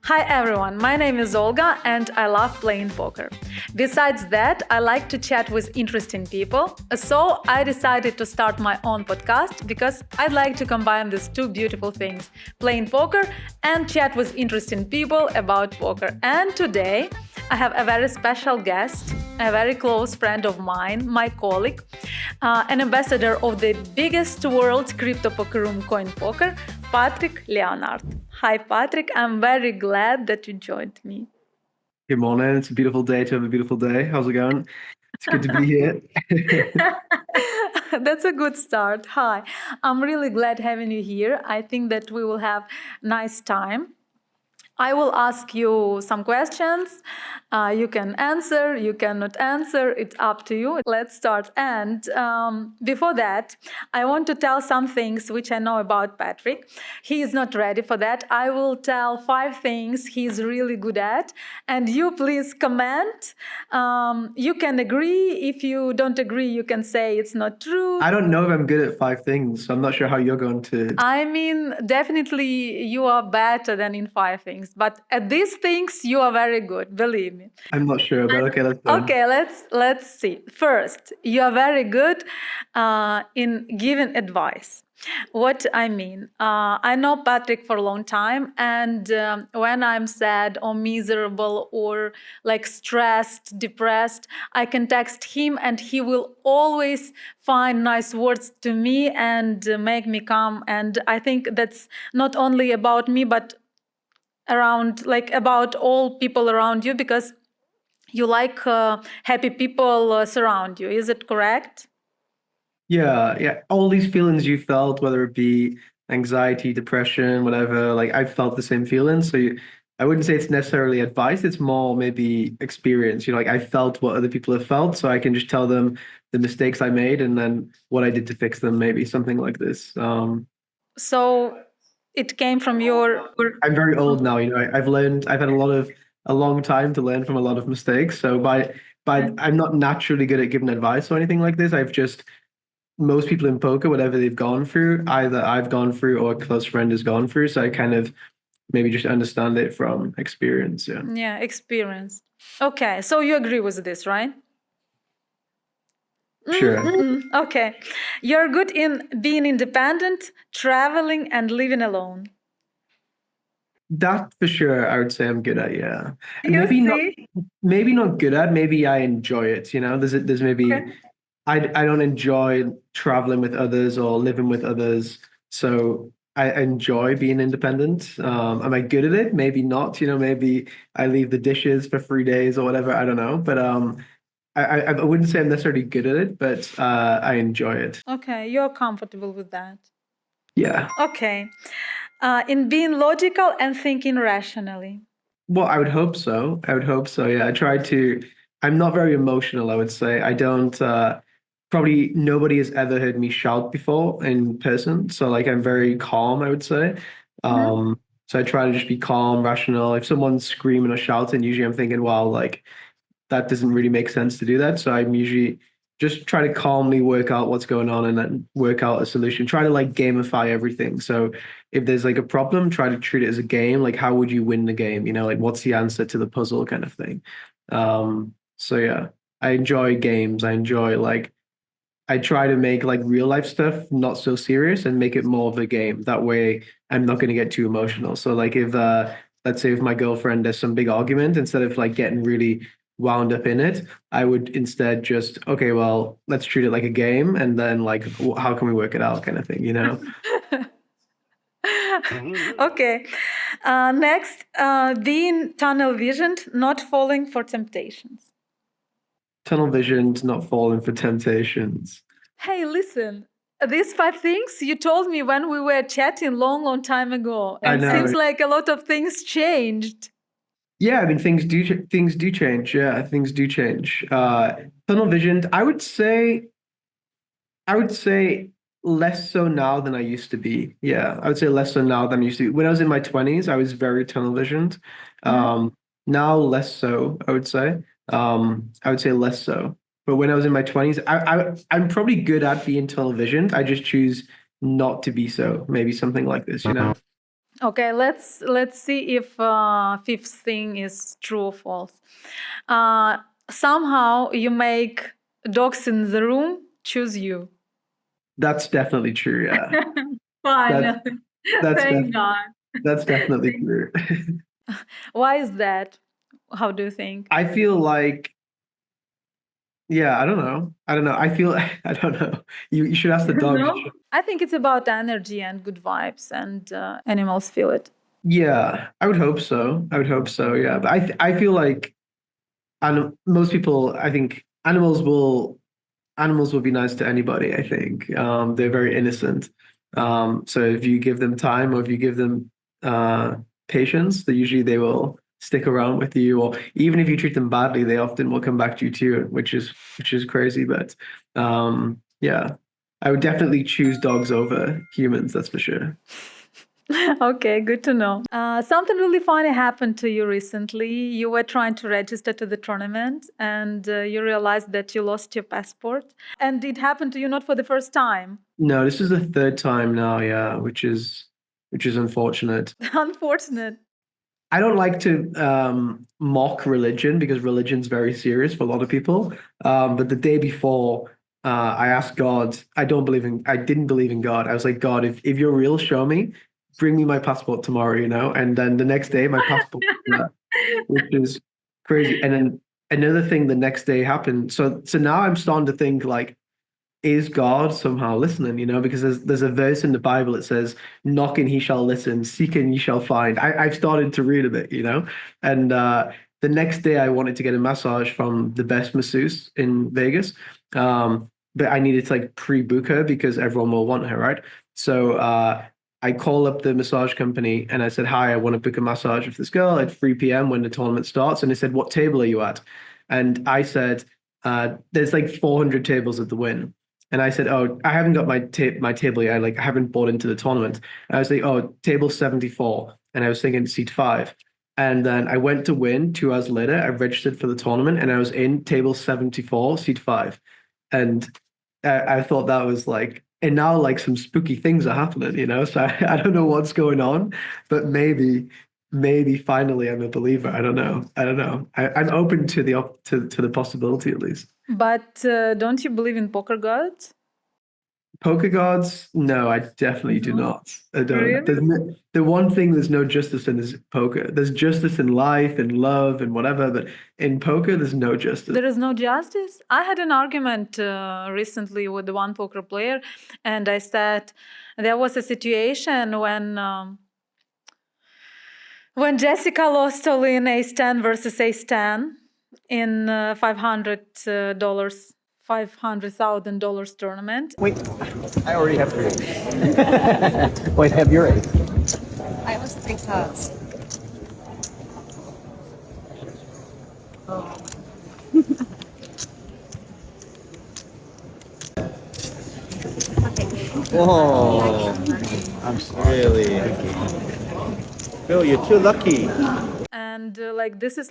Hi everyone, my name is Olga and I love playing poker. Besides that, I like to chat with interesting people, so I decided to start my own podcast because I'd like to combine these two beautiful things, playing poker and chat with interesting people about poker. And today I have a very special guest, a very close friend of mine, my colleague, an ambassador of the biggest world crypto poker room CoinPoker, Patrick Leonard. Hi, Patrick. I'm very glad that you joined me. Good morning. It's a beautiful day to have a beautiful day. How's it going? It's good to be here. That's a good start. Hi. I'm really glad having you here. I think that we will have a nice time. I will ask you some questions. You can answer, you cannot answer. It's up to you. Let's start. And before that, I want to tell some things which I know about Patrick. He is not ready for that. I will tell 5 things he's really good at. And you please comment. You can agree. If you don't agree, you can say it's not true. I don't know if I'm good at 5 things, so I'm not sure how you're going to. I mean, definitely you are better than in 5 things, but at these things you are very good, believe me. I'm not sure, but okay, let's go. Okay, let's see. First, you are very good in giving advice. What I mean, I know Patrick for a long time, and when I'm sad or miserable or like stressed, depressed, I can text him and he will always find nice words to me and make me calm. And I think that's not only about me, but about all people around you, because you like happy people surround you. Is it correct? Yeah. All these feelings you felt, whether it be anxiety, depression, whatever, like I've felt the same feelings. I wouldn't say it's necessarily advice. It's more maybe experience. Like I felt what other people have felt, so I can just tell them the mistakes I made and then what I did to fix them. Maybe something like this. So it came from your. I'm very old now. I've learned. I've had a long time to learn from a lot of mistakes. So I'm not naturally good at giving advice or anything like this. Most people in poker, whatever they've gone through, either I've gone through or a close friend has gone through. So I kind of maybe just understand it from experience. Yeah. Yeah, experience. Okay, so you agree with this, right? Sure. Okay. You're good in being independent, traveling, and living alone. That for sure, I would say I'm good at. Yeah. You Maybe not good at. Maybe I enjoy it. There's maybe. Okay. I don't enjoy traveling with others or living with others. So I enjoy being independent. Am I good at it? Maybe not. Maybe I leave the dishes for 3 days or whatever. I don't know. But I wouldn't say I'm necessarily good at it, but I enjoy it. Okay, you're comfortable with that. Yeah. Okay. In being logical and thinking rationally. Well, I would hope so. Yeah. I'm not very emotional, I would say. I don't probably nobody has ever heard me shout before in person. So like I'm very calm, I would say. So I try to just be calm, rational. If someone's screaming or shouting, usually I'm thinking, wow, like that doesn't really make sense to do that. So I'm usually just try to calmly work out what's going on and then work out a solution. Try to like gamify everything. So if there's like a problem, try to treat it as a game. Like how would you win the game? Like what's the answer to the puzzle kind of thing. So yeah, I enjoy games. I try to make like real life stuff not so serious and make it more of a game. That way I'm not going to get too emotional. So like if let's say if my girlfriend there's some big argument, instead of like getting really wound up in it, I would instead just, okay, well, let's treat it like a game and then like how can we work it out kind of thing. Okay. Next, being tunnel visioned, not falling for temptations. Tunnel visioned, not falling for temptations. Hey, listen. These 5 things you told me when we were chatting long time ago. I And know. seems like a lot of things changed. Yeah, I mean things do change. Yeah, things do change. Tunnel visioned, I would say less so now than I used to be. Yeah, I would say less so now than I used to be. When I was in my 20s, I was very tunnel visioned. Now less so, I would say. I would say less so. But when I was in my 20s, I'm probably good at being tunnel visioned. I just choose not to be so. Maybe something like this. Okay, let's see if fifth thing is true or false. Somehow you make dogs in the room choose you. That's definitely true. Yeah, that's Finally, that's thank def God. that's definitely true. Why is that? How do you think? I feel like, yeah, I don't know. I don't know. I feel I don't know. You should ask the dogs. No, I think it's about energy and good vibes, and animals feel it. Yeah, I would hope so. I would hope so. Yeah, but I feel like, and most people, I think animals will be nice to anybody, I think. They're very innocent. So if you give them time or if you give them uh, patience, they will stick around with you. Or even if you treat them badly, they often will come back to you too, which is crazy. But yeah, I would definitely choose dogs over humans, that's for sure. Okay, good to know. Something really funny happened to you recently. You were trying to register to the tournament and you realized that you lost your passport. And it happened to you not for the first time. No, this is the third time now, yeah, which is unfortunate. Unfortunate. I don't like to mock religion because religion's very serious for a lot of people. But the day before, I asked God. I didn't believe in God. I was like, God, if you're real, show me. Bring me my passport tomorrow, And then the next day, my passport, which is crazy. And then another thing, the next day happened. So now I'm starting to think like, is God somehow listening, because there's a verse in the Bible that says, knocking he shall listen, seeking you shall find. I've started to read a bit, and the next day I wanted to get a massage from the best masseuse in Vegas. But I needed to like pre-book her because everyone will want her, right? So I call up the massage company and I said, hi, I want to book a massage with this girl at 3 p.m. when the tournament starts. And they said, what table are you at? And I said, there's like 400 tables at the Win. And I said, "Oh, I haven't got my table yet. I haven't bought into the tournament." And I was like, "Oh, table 74." And I was thinking seat 5. And then I went to Win 2 hours later. I registered for the tournament and I was in table 74, seat 5. And I thought that was like, and now like some spooky things are happening. So I don't know what's going on, but maybe finally I'm a believer. I don't know. I don't know. I'm open to the possibility at least. But don't you believe in poker gods? Poker gods? No, I definitely do No. not. I don't. Really? The one thing there's no justice in is poker. There's justice in life and love and whatever, but in poker, there's no justice. There is no justice. I had an argument recently with the one poker player, and I said there was a situation when Jessica lost all in Ace 10 versus Ace 10 in $500 $500,000 tournament. Wait, I already have 3 8. Wait, have your 8. I was 3 cards. Whoa, I'm really. Bill, you're too lucky. And this is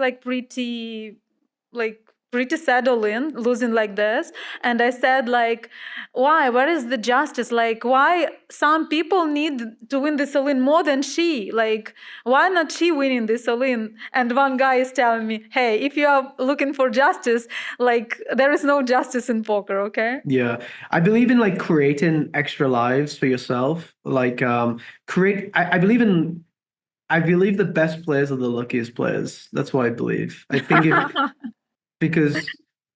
pretty sad all in losing like this. And I said why, where is the justice? Why some people need to win this all in more than she, why not she winning this all in? And one guy is telling me, hey, if you are looking for justice, there is no justice in poker. Okay. Yeah, I believe in creating extra lives for yourself. Create. I believe the best players are the luckiest players. That's what I believe. I think because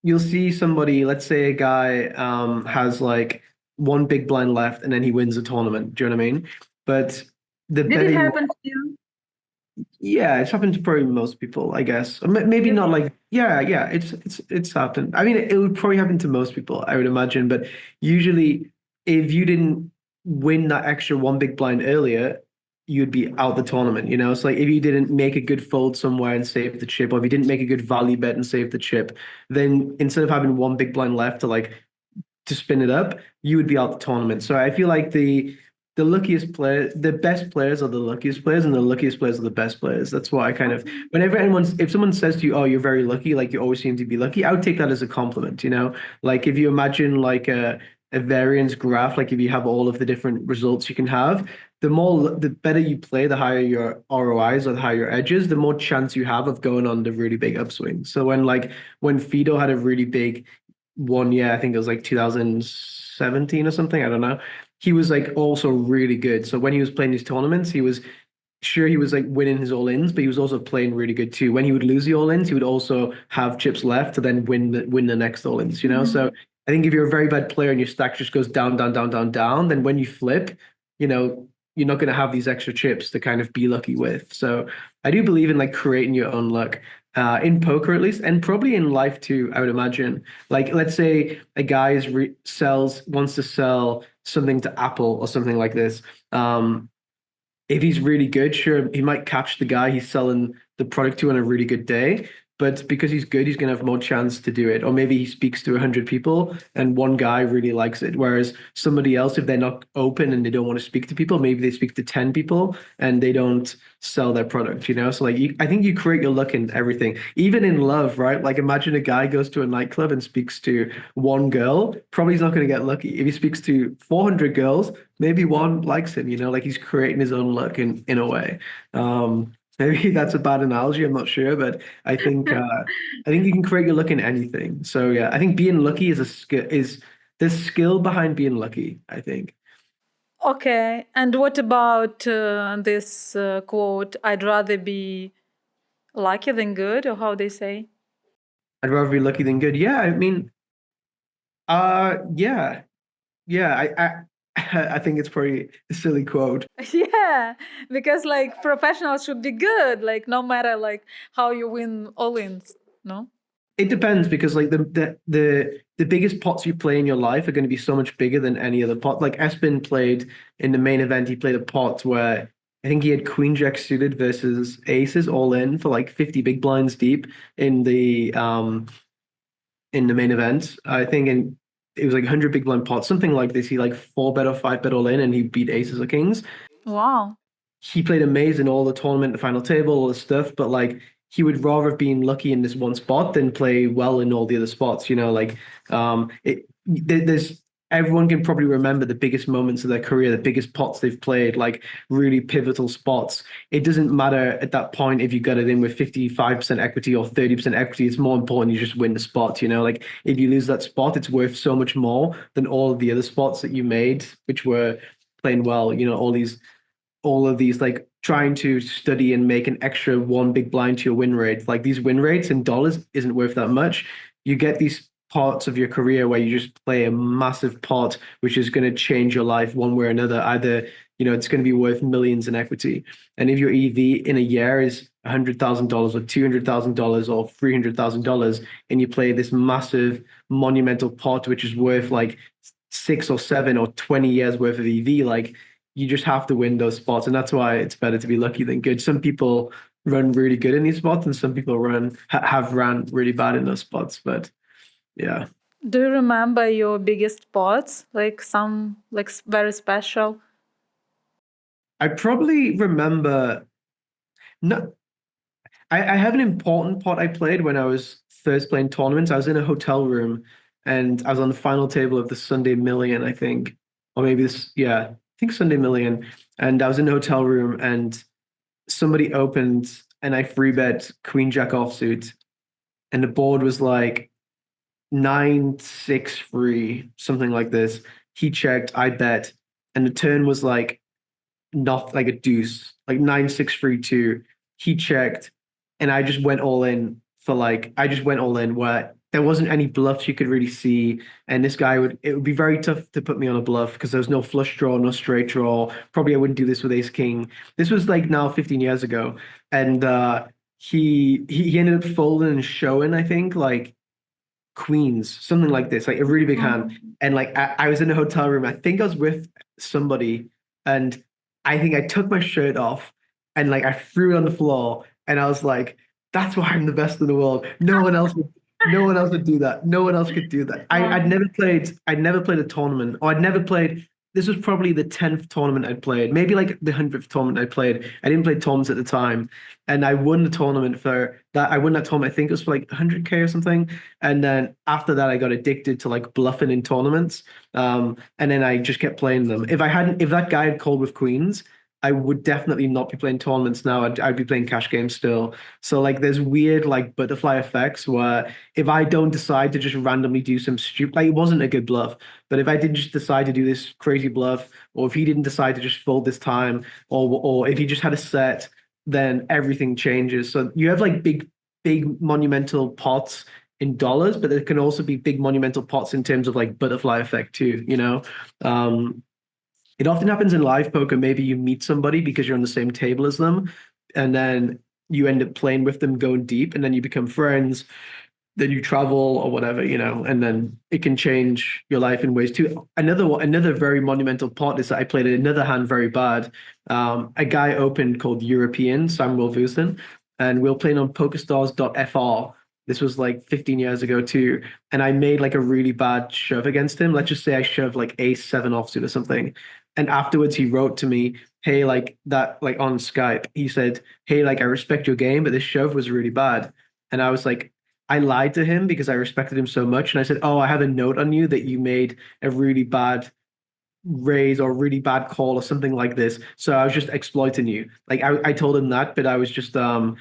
you'll see somebody, let's say a guy has one big blind left and then he wins a tournament. Do you know what I mean? But the Did better it you, happen to you? yeah, it's happened to probably most people, I guess. Maybe not yeah, it's happened. I mean, it would probably happen to most people, I would imagine. But usually, if you didn't win that extra one big blind earlier, you'd be out the tournament. It's like if you didn't make a good fold somewhere and save the chip, or if you didn't make a good value bet and save the chip, then instead of having one big blind left to spin it up, you would be out the tournament. So I feel like the luckiest player, the best players are the luckiest players, and the luckiest players are the best players. That's why I kind of, if someone says to you, "Oh, you're very lucky," you always seem to be lucky, I would take that as a compliment. If you imagine a variance graph, like if you have all of the different results you can have, the better you play, the higher your ROIs or the higher your edges, the more chance you have of going on the really big upswing. So when Fido had a really big one year, I think it was like 2017 or something, I don't know. He was like also really good. So when he was playing these tournaments, he was sure he was like winning his all-ins, but he was also playing really good too. When he would lose the all-ins, he would also have chips left to then win the next all-ins, you know? So I think if you're a very bad player and your stack just goes down, down, down, down, down, then when you flip, you know, you're not going to have these extra chips to kind of be lucky with. So I do believe in like creating your own luck. In poker at least, and probably in life too, I would imagine. Like, let's say a guy wants to sell something to Apple or something like this. If he's really good, sure, he might catch the guy he's selling the product to on a really good day. But because he's good, he's going to have more chance to do it. Or maybe he speaks to 100 people and one guy really likes it. Whereas somebody else, if they're not open and they don't want to speak to people, maybe they speak to 10 people and they don't sell their product, you know? So like, I think you create your luck in everything, even in love, right? Like imagine a guy goes to a nightclub and speaks to one girl, probably he's not going to get lucky. If he speaks to 400 girls, maybe one likes him, you know, like he's creating his own luck in a way. Maybe that's a bad analogy. I'm not sure, but I think you can create your luck in anything. So yeah, I think being lucky is a skill. There's skill behind being lucky, I think. Okay, and what about this quote? I'd rather be lucky than good, or how they say? I'd rather be lucky than good. Yeah, I mean, yeah, yeah. I think it's probably a silly quote. Yeah, because like professionals should be good, like no matter like how you win all-ins, no? It depends because like the biggest pots you play in your life are going to be so much bigger than any other pot. Like Espen played in the main event, he played a pot where I think he had Queen Jack suited versus aces all in for like 50 big blinds deep in the main event. I think it was like 100 big blind pots, something like this. He like 4-bet or 5-bet all in and he beat aces or kings. Wow. He played amazing all the tournament, the final table, all the stuff, but like he would rather have been lucky in this one spot than play well in all the other spots, you know, like there's everyone can probably remember the biggest moments of their career, the biggest pots they've played, like really pivotal spots. It doesn't matter at that point if you got it in with 55% equity or 30% equity. It's more important you just win the spot, you know, like if you lose that spot, it's worth so much more than all of the other spots that you made, which were playing well, you know, all of these like trying to study and make an extra one big blind to your win rate. Like these win rates in dollars isn't worth that much. You get these parts of your career where you just play a massive pot, which is going to change your life one way or another. Either, you know, it's going to be worth millions in equity. And if your EV in a year is $100,000 or $200,000 or $300,000, and you play this massive monumental pot, which is worth like 6 or 7 or 20 years worth of EV, like you just have to win those spots. And that's why it's better to be lucky than good. Some people run really good in these spots and some people have ran really bad in those spots. But yeah. Do you remember your biggest spots? Like some like very special? I probably remember no I have an important pot I played when I was first playing tournaments. I was in a hotel room and I was on the final table of the Sunday Million, I think. Or maybe I think Sunday Million. And I was in the hotel room and somebody opened and I free bet Queen Jack offsuit. And the board was like 9-6 free, something like this. He checked, I bet, and the turn was like not like a deuce, like 9-6 free two. He checked, and I just went all in where there wasn't any bluffs you could really see. And this guy it would be very tough to put me on a bluff because there was no flush draw, no straight draw. Probably I wouldn't do this with ace king. This was like now 15 years ago. And he ended up folding and showing, I think, like queens, something like this, like a really big hand. And like I was in a hotel room. I think I was with somebody, and I think I took my shirt off and like I threw it on the floor, and I was like, "That's why I'm the best in the world. No one else would do that. No one else could do that." I'd never played a tournament, or I'd never played this was probably the 10th tournament I'd played, maybe like the 100th tournament I played. I didn't play tournaments at the time, and I won the tournament for that. I won that tournament. I think it was for like 100K or something. And then after that, I got addicted to like bluffing in tournaments. And then I just kept playing them. If that guy had called with queens, I would definitely not be playing tournaments now. I'd be playing cash games still. So like there's weird like butterfly effects where if I don't decide to just randomly do some stupid, like it wasn't a good bluff, but if I did just decide to do this crazy bluff, or if he didn't decide to just fold this time, or if he just had a set, then everything changes. So you have like big monumental pots in dollars, but there can also be big monumental pots in terms of like butterfly effect too, you know? It often happens in live poker. Maybe you meet somebody because you're on the same table as them, and then you end up playing with them, going deep, and then you become friends. Then you travel or whatever, you know, and then it can change your life in ways too. Another very monumental pot is that I played another hand very bad. A guy opened called European, Samuel Vusen, and we were playing on PokerStars.fr. This was like 15 years ago too, and I made like a really bad shove against him. Let's just say I shoved like ace 7 offsuit or something. And afterwards, he wrote to me, "Hey, like that, like on Skype." He said, "Hey, like I respect your game, but this shove was really bad." And I was like, I lied to him because I respected him so much, and I said, "Oh, I have a note on you that you made a really bad raise or really bad call or something like this. So I was just exploiting you." Like I told him that, but it was just my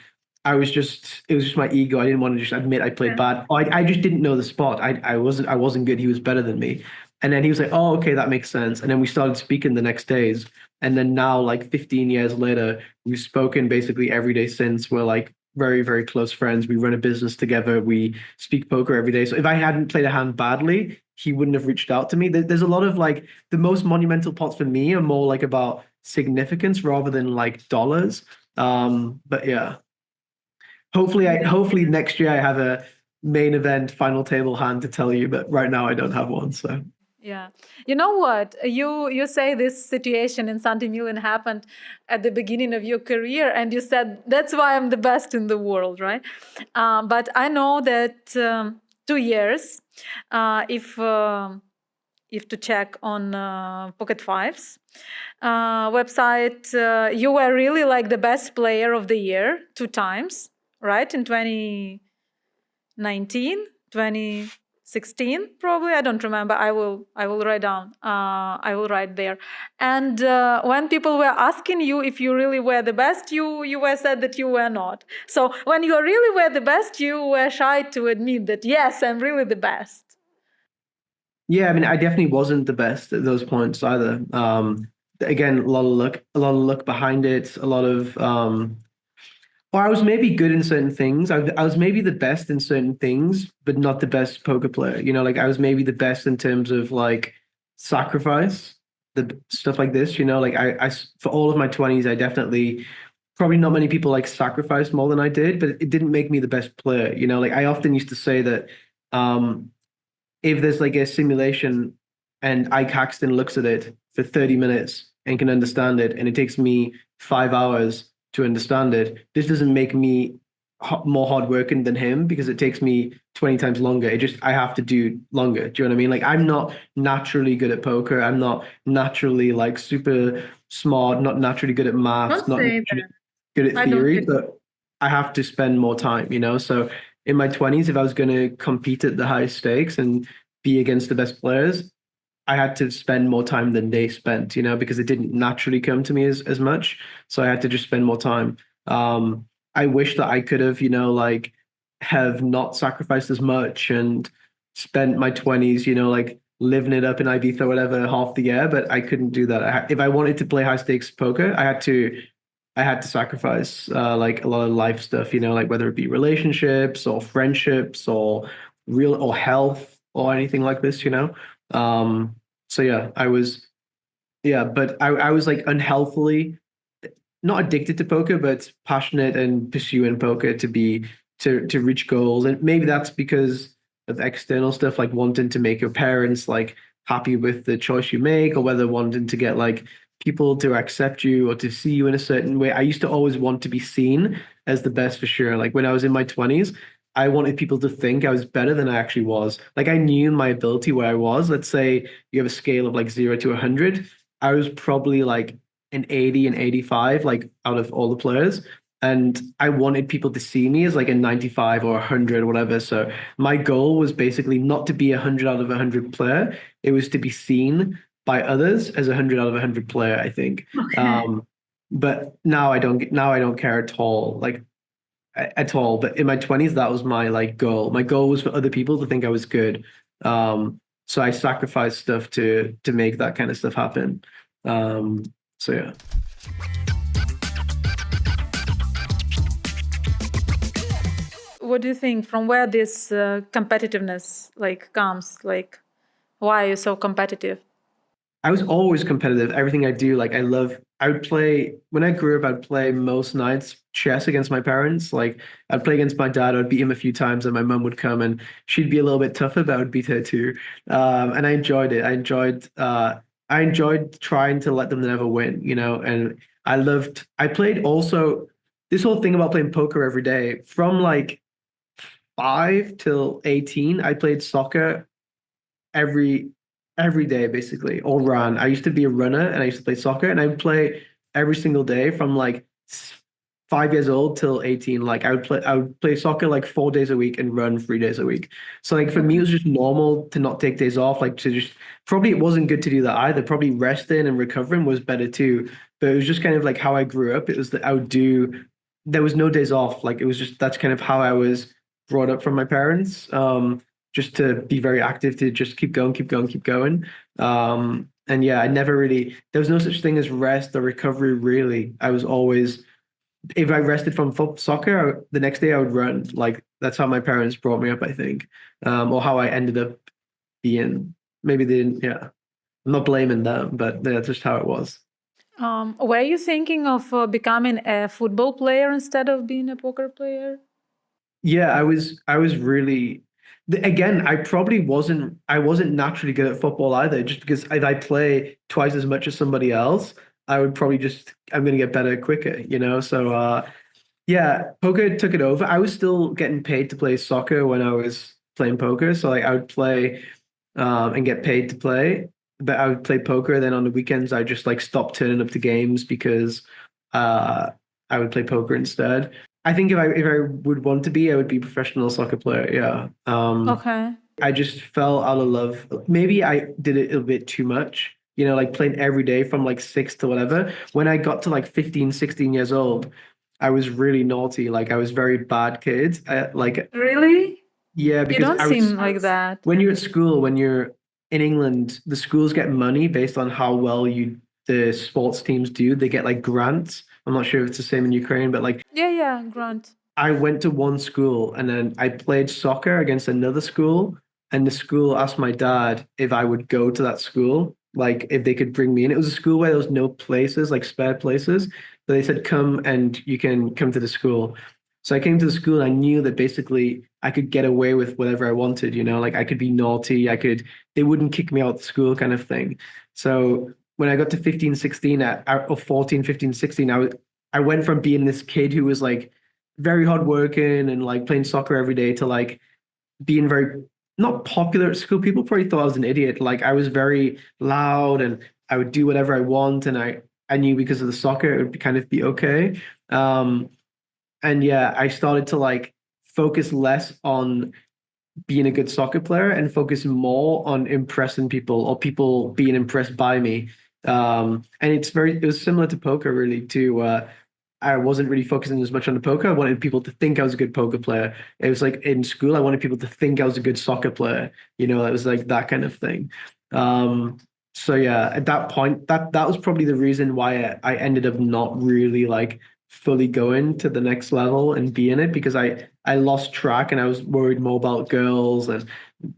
ego. I didn't want to just admit I played bad. I just didn't know the spot. I wasn't good. He was better than me. And then he was like, "Oh, okay, that makes sense." And then we started speaking the next days. And then now, like 15 years later, we've spoken basically every day since. We're like very, very close friends. We run a business together. We speak poker every day. So if I hadn't played a hand badly, he wouldn't have reached out to me. There's a lot of like the most monumental pots for me are more like about significance rather than like dollars. But yeah. Hopefully next year I have a main event final table hand to tell you, but right now I don't have one. So Yeah. You know what? You say this situation in Santi happened at the beginning of your career, and you said that's why I'm the best in the world, right? But I know that 2 years, if to check on Pocket Fives website, you were really like the best player of the year 2 times, right? In 2019, 2016, probably. I don't remember. I will write down. I will write there. And when people were asking you if you really were the best, you were said that you were not. So when you really were the best, you were shy to admit that, yes, I'm really the best. yeah, I mean, I definitely wasn't the best at those points either. Again, a lot of luck behind it, a lot of or I was maybe good in certain things. I was maybe the best in certain things, but not the best poker player. You know, like I was maybe the best in terms of like sacrifice, the stuff like this. You know, like I for all of my 20s, I definitely probably not many people like sacrificed more than I did, but it didn't make me the best player. You know, like I often used to say that if there's like a simulation and Ike Haxton looks at it for 30 minutes and can understand it, and it takes me 5 hours to understand it, this doesn't make me more hardworking than him because it takes me 20 times longer. I have to do longer. Do you know what I mean? Like I'm not naturally good at poker. I'm not naturally like super smart, not naturally good at maths, not naturally good at theory, but I have to spend more time, you know? So in my 20s, if I was going to compete at the highest stakes and be against the best players, I had to spend more time than they spent, you know, because it didn't naturally come to me as much. So I had to just spend more time. I wish that I could have, you know, like have not sacrificed as much and spent my 20s, you know, like living it up in Ibiza or whatever half the year, but I couldn't do that. If I wanted to play high stakes poker, I had to sacrifice like a lot of life stuff, you know, like whether it be relationships or friendships or real or health or anything like this, you know. So yeah, but I was like unhealthily not addicted to poker, but passionate and pursuing poker to reach goals. And maybe that's because of external stuff, like wanting to make your parents like happy with the choice you make, or whether wanting to get like people to accept you or to see you in a certain way. I used to always want to be seen as the best for sure. Like when I was in my 20s, I wanted people to think I was better than I actually was. Like I knew my ability where I was. Let's say you have a scale of like 0 to 100. I was probably like an 80 and 85, like out of all the players. And I wanted people to see me as like a 95 or 100 or whatever. So my goal was basically not to be a 100 out of 100 player. It was to be seen by others as a 100 out of 100 player, I think. But now I don't care at all. Like at all. But in my 20s, that was my like goal. My goal was for other people to think I was good. So I sacrificed stuff to make that kind of stuff happen. So yeah. What do you think? From where this competitiveness like comes? Like, why are you so competitive? I was always competitive. Everything I do, like I would play when I grew up, I'd play most nights chess against my parents. Like I'd play against my dad, I'd beat him a few times, and my mum would come and she'd be a little bit tougher, but I would beat her too. And I enjoyed it. I enjoyed trying to let them never win, you know, and I played also this whole thing about playing poker every day from like 5 till 18. I played soccer every every day basically, or run. I used to be a runner and I used to play soccer and I would play every single day from like 5 years old till 18. Like I would play soccer like 4 days a week and run 3 days a week. So like for me it was just normal to not take days off, like to just probably it wasn't good to do that either. Probably resting and recovering was better too. But it was just kind of like how I grew up. It was that I would do there was no days off. Like it was just that's kind of how I was brought up from my parents. Just to be very active, to just keep going, keep going, keep going. And yeah, I never really, there was no such thing as rest or recovery, really. I was always, if I rested from soccer, the next day I would run. Like that's how my parents brought me up, I think, or how I ended up being. Maybe they didn't, yeah. I'm not blaming them, but that's just how it was. Were you thinking of becoming a football player instead of being a poker player? Yeah, I was really again, I wasn't naturally good at football either, just because if I play twice as much as somebody else, I would probably just I'm gonna get better quicker, you know? So yeah, poker took it over. I was still getting paid to play soccer when I was playing poker. So like I would play and get paid to play, but I would play poker. Then on the weekends I just like stopped turning up to games because uh I would play poker instead. I think if I would want to be, I would be a professional soccer player. Yeah. Okay. I just fell out of love. Maybe I did it a bit too much, you know, like playing every day from like 6 to whatever. When I got to like 15, 16 years old, I was really naughty. Like I was very bad kid. Really? Yeah, You because don't I was seem like that. when you're at school, when you're in England, the schools get money based on how well the sports teams do. They get like grants. I'm not sure if it's the same in Ukraine, but like Yeah, Grant. I went to one school and then I played soccer against another school, and the school asked my dad if I would go to that school, like if they could bring me in. It was a school where there was no places, like spare places. But they said, come and you can come to the school. So I came to the school and I knew that basically I could get away with whatever I wanted, you know, like I could be naughty, they wouldn't kick me out of the school kind of thing. So when I got to 15, 16, or 14, 15, 16, I went from being this kid who was like very hardworking and like playing soccer every day to like being very not popular at school. People probably thought I was an idiot. Like I was very loud and I would do whatever I want, and I knew because of the soccer it would kind of be okay. Um, and yeah, I started to like focus less on being a good soccer player and focus more on impressing people or people being impressed by me. And it was similar to poker really too. I wasn't really focusing as much on the poker. I wanted people to think I was a good poker player. It was like in school, I wanted people to think I was a good soccer player. You know, it was like that kind of thing. So yeah, at that point, that was probably the reason why I ended up not really like fully going to the next level and be in it, because I lost track and I was worried more about girls, and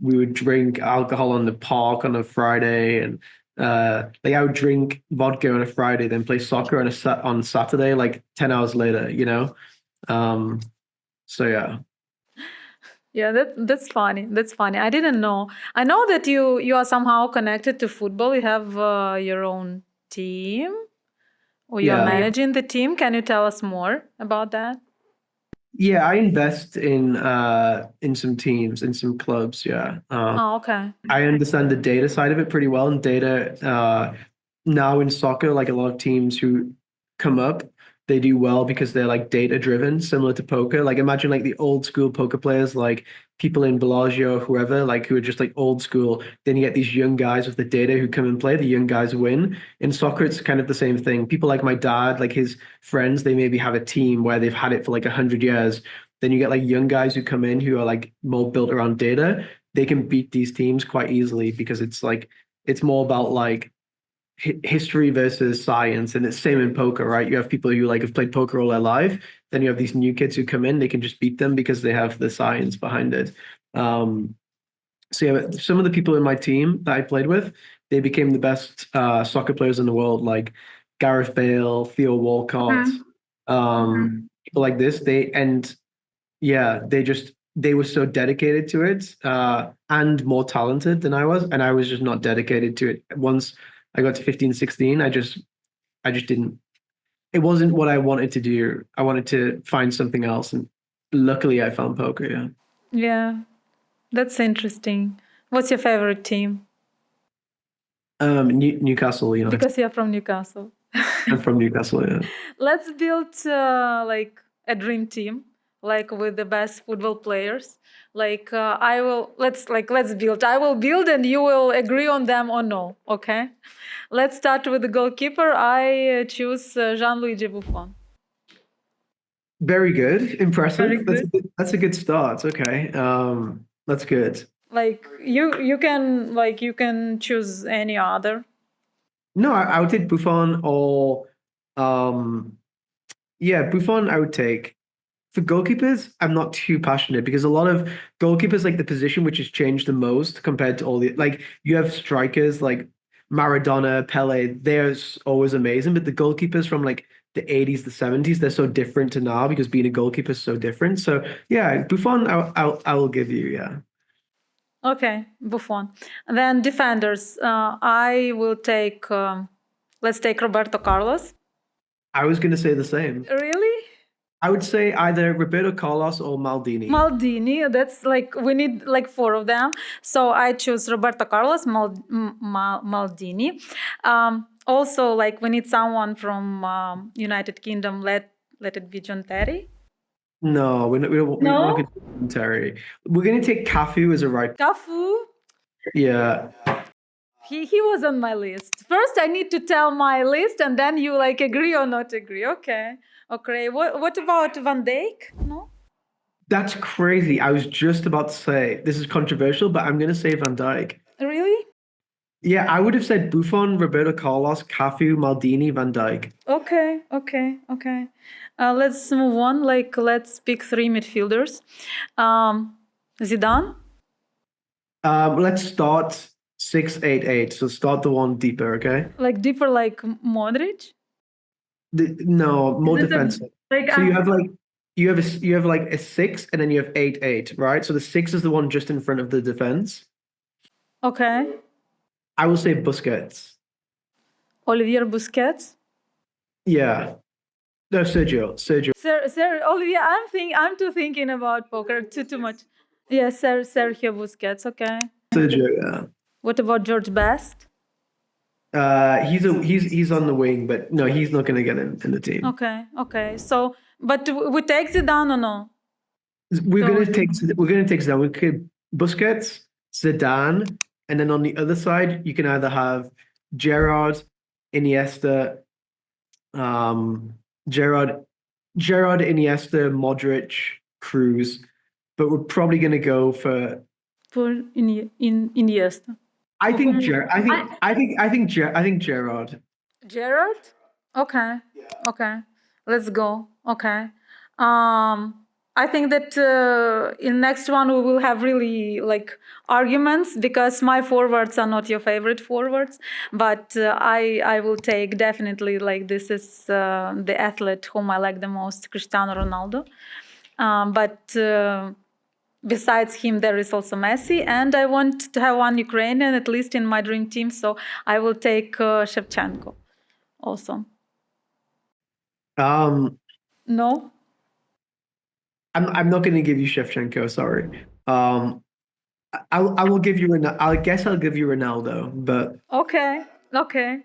we would drink alcohol on the park on a Friday, and like I would drink vodka on a Friday, then play soccer on Saturday, like 10 hours later, you know? So yeah. Yeah, that's funny. That's funny. I didn't know. I know that you are somehow connected to football. You have your own team, or you are Yeah. managing the team. Can you tell us more about that? Yeah, I invest in some teams, in some clubs, yeah. Oh, okay. I understand the data side of it pretty well. And data now in soccer, like a lot of teams who come up, they do well because they're like data driven, similar to poker. Like imagine like the old school poker players, like people in Bellagio, whoever, like who are just like old school. Then you get these young guys with the data who come and play. The young guys win. In soccer, it's kind of the same thing. People like my dad, like his friends, they maybe have a team where they've had it for like 100 years. Then you get like young guys who come in who are like more built around data. They can beat these teams quite easily because it's like it's more about like history versus science, and it's same in poker, right? You have people who like have played poker all their life, then you have these new kids who come in, they can just beat them because they have the science behind it. um so yeah, some of the people in my team that I played with, they became the best soccer players in the world, like Gareth Bale, Theo Walcott, people like this. Yeah, they were so dedicated to it, and more talented than I was, and I was just not dedicated to it. Once I got to 15, 16, I just didn't. It wasn't what I wanted to do. I wanted to find something else, and luckily I found poker. Yeah. Yeah, that's interesting. What's your favorite team? Newcastle United. Because you're from Newcastle. I'm from Newcastle. Yeah. Let's build like a dream team, like with the best football players. Like I will let's build. I will build and you will agree on them or no. Okay. Let's start with the goalkeeper. I choose Gianluigi Buffon. Very good. Impressive. Very good. That's a good start. Okay. That's good. Like you can choose any other. No, I would take Buffon or yeah, Buffon I would take. For goalkeepers, I'm not too passionate because a lot of goalkeepers, like the position which has changed the most compared to all the, like you have strikers like Maradona, Pele, always amazing, but the goalkeepers from like the 80s, the 70s, they're so different to now because being a goalkeeper is so different. So yeah, Buffon, I will give you, yeah. Okay, Buffon. Then defenders. I will take. Let's take Roberto Carlos. I was gonna say the same. Really? I would say either Roberto Carlos or Maldini. Maldini. That's like we need like four of them. So I choose Roberto Carlos, Maldini. Also, like we need someone from United Kingdom. Let it be John Terry. No, we don't No? want to do Terry. We're gonna take Cafu as a right. Cafu. Yeah. He was on my list. First, I need to tell my list, and then you like agree or not agree. Okay. Okay. What about Van Dijk? No. That's crazy. I was just about to say this is controversial, but I'm gonna say Van Dijk. Really? Yeah, I would have said Buffon, Roberto Carlos, Cafu, Maldini, Van Dijk. Okay. Okay. Okay. Let's move on. Like, let's pick three midfielders. Zidane. Let's start 6-8-8. So start the one deeper, okay? Like deeper, like Modric. No, more Is it a- defensive. like So you have like a 6 and then you have 8-8, right? So the 6 is the one just in front of the defense. Okay. I will say Busquets. Olivier Busquets. Yeah. No, Sergio. Sir, Olivia, I'm too thinking about poker too much. Yes, Sergio Busquets. Okay. Sergio, yeah. What about George Best? He's on the wing, but no, he's not going to get in the team. Okay. So, but we take Zidane or no? We're going to take Zidane. We could Busquets, Zidane, and then on the other side, you can either have Gerrard, Iniesta, Gerrard, Iniesta, Modric, Cruz, but we're probably going to go for Iniesta. I think Gerrard. Gerard? Okay. Okay. Let's go. Okay. I think that in next one we will have really like arguments because my forwards are not your favorite forwards, but I will take definitely like this is the athlete whom I like the most, Cristiano Ronaldo. But besides him, there is also Messi, and I want to have one Ukrainian at least in my dream team, so I will take Shevchenko also. Um, No? I'm not going to give you Shevchenko. Sorry. I will give you I guess I'll give you Ronaldo, but Okay. Okay.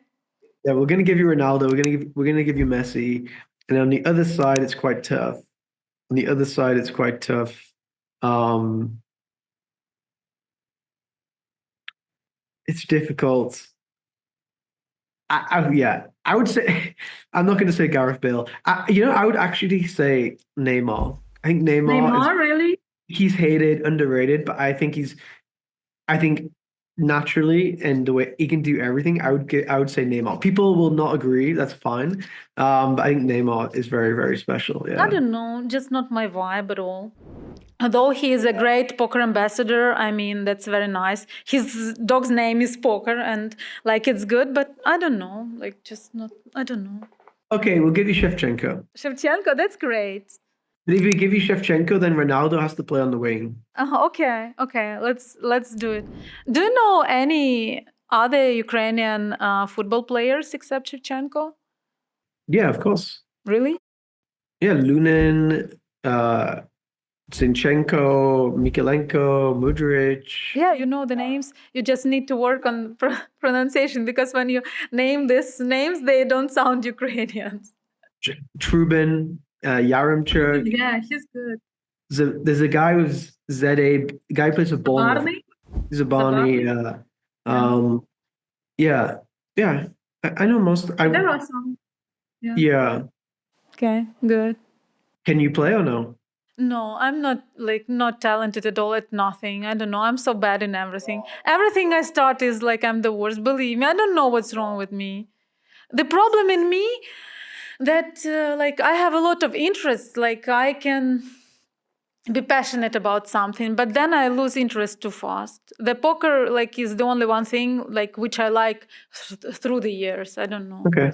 yeah, we're going to give you Ronaldo. We're going to give you Messi, and on the other side, it's quite tough. On the other side, it's quite tough. It's difficult. Yeah, I would say I'm not going to say Gareth Bale. I would actually say Neymar. I think Neymar is really? he's hated, underrated, but I think naturally and the way he can do everything, I would say Neymar. People will not agree, that's fine. But I think Neymar is very, very special. I Yeah. don't know, just not my vibe at all. Although he is a great poker ambassador, I mean, that's very nice. His dog's name is Poker, and like it's good, but I don't know, like just not, I don't know. Okay, we'll give you Shevchenko. Shevchenko, that's great. But if we give you Shevchenko, then Ronaldo has to play on the wing. Okay, let's do it. Do you know any other Ukrainian football players except Shevchenko? Yeah, of course. Really? Yeah, Lunin, Zinchenko, Mikalenko, Mudryk. Yeah, you know the names. You just need to work on pronunciation because when you name these names, they don't sound Ukrainian. Trubin, Yaremchuk. Yeah, he's good. There's a guy with ZA, guy who plays for Bournemouth. Barney? Zabani. Yeah. I know most. There are some. Yeah. Okay, good. Can you play or no? No, I'm not talented at all at nothing. I don't know. I'm so bad in everything. Everything I start is like I'm the worst. Believe me, I don't know what's wrong with me. The problem in me that like I have a lot of interests. Like I can be passionate about something, but then I lose interest too fast. The poker like is the only one thing like which I like through the years. I don't know. Okay.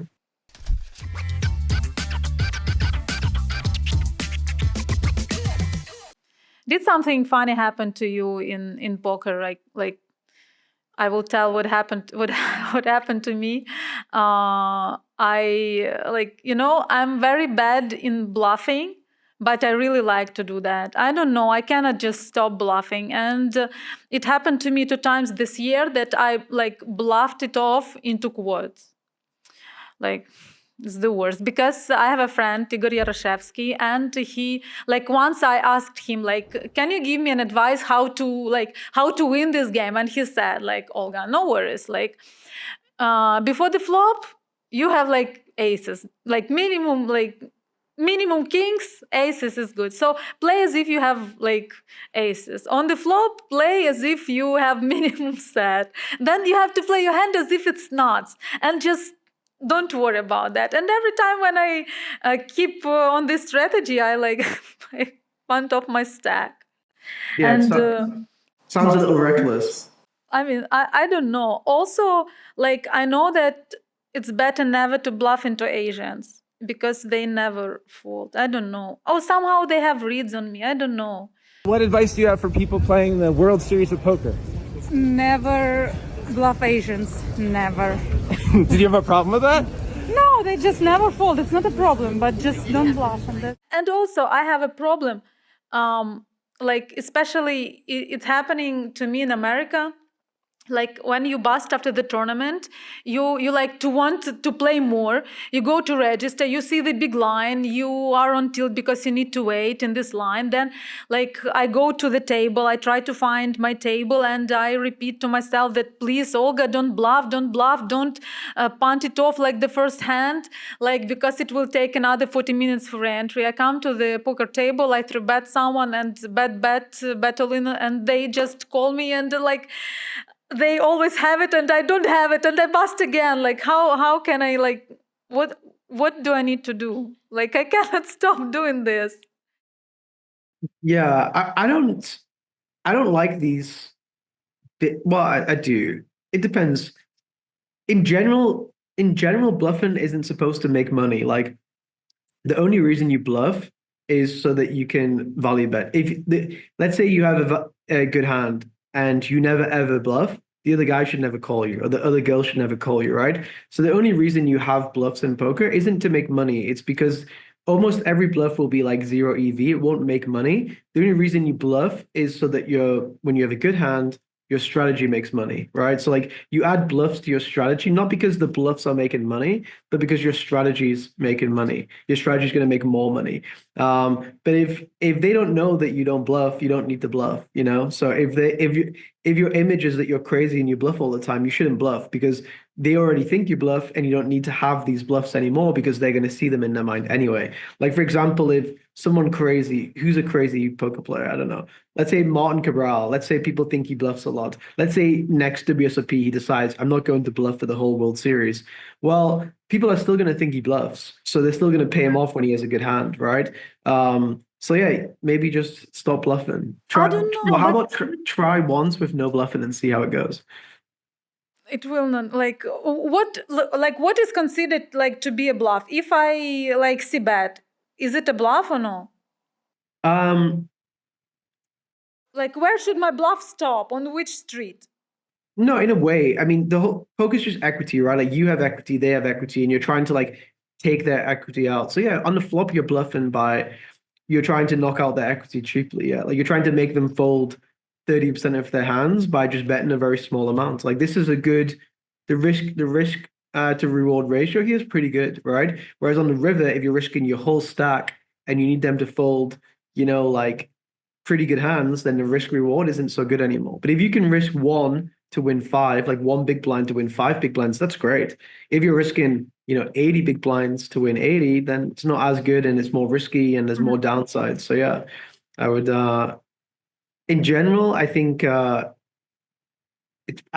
Did something funny happen to you in poker? Like I will tell what happened what happened to me. I like I'm very bad in bluffing, but I really like to do that. I don't know. I cannot just stop bluffing, and it happened to me 2 times this year that I like bluffed it off into quads. Like it's the worst because I have a friend Igor Yaroshevsky, and he like once I asked him like, can you give me an advice how to win this game? And he said like, Olga, no worries, like before the flop you have like aces, like minimum kings, aces is good. So play as if you have like aces. On the flop, play as if you have minimum set. Then you have to play your hand as if it's nuts, and just don't worry about that. And every time when I keep on this strategy, I like I punt off my stack. Yeah, And sounds a little reckless. I mean, I don't know. Also, like I know that it's better never to bluff into Asians because they never fold. I don't know. Oh, somehow they have reads on me. I don't know. What advice do you have for people playing the World Series of Poker? Never bluff Asians. Never. Did you have a problem with that? No, they just never fold. It's not a problem, but just don't bluff. And also, I have a problem. Like especially it's happening to me in America. Like when you bust after the tournament, you like to want to play more. You go to register, you see the big line, you are on tilt because you need to wait in this line. Then like I go to the table, I try to find my table, and I repeat to myself that please, Olga, don't bluff, don't punt it off like the first hand, like because it will take another 40 minutes for entry. I come to the poker table, I throw bet someone and battle in, and they just call me, and like they always have it and I don't have it, and I bust again. Like how can I like what do I need to do? Like I cannot stop doing this. Yeah, I don't like these. Well, I do. It depends. In general, bluffing isn't supposed to make money. Like the only reason you bluff is so that you can value bet. Let's say you have a good hand and you never ever bluff, the other guy should never call you, or the other girl should never call you, right? So the only reason you have bluffs in poker isn't to make money. It's because almost every bluff will be like zero EV. It won't make money. The only reason you bluff is so that when you have a good hand, your strategy makes money, right? So like you add bluffs to your strategy, not because the bluffs are making money, but because your strategy is making money. Your strategy is going to make more money. But if they don't know that you don't bluff, you don't need to bluff, you know? So if your image is that you're crazy and you bluff all the time, you shouldn't bluff because they already think you bluff and you don't need to have these bluffs anymore because they're going to see them in their mind anyway. Like, for example, if someone crazy, who's a crazy poker player? I don't know. Let's say Martin Cabral. Let's say people think he bluffs a lot. Let's say next WSOP, he decides, I'm not going to bluff for the whole World Series. Well, people are still going to think he bluffs. So they're still going to pay him off when he has a good hand, right? So yeah, maybe just stop bluffing. I don't know, Well, how but about try once with no bluffing and see how it goes? it will not what is considered like to be a bluff? If I like see bet, is it a bluff or no? Um, Like where should my bluff stop? On which street? No, in a way. I mean, the whole poker's just equity, right? Like you have equity, they have equity, and you're trying to like take their equity out. So yeah, on the flop, you're bluffing by you're trying to knock out their equity cheaply. Yeah, like you're trying to make them fold 30% of their hands by just betting a very small amount. Like this is a good the risk to reward ratio here is pretty good, right? Whereas on the river, if you're risking your whole stack and you need them to fold, like pretty good hands, then the risk reward isn't so good anymore. But if you can risk one to win five, like one big blind to win five big blinds, that's great. If you're risking, 80 big blinds to win 80, then it's not as good and it's more risky and there's more downsides. So yeah, I would in general, I think I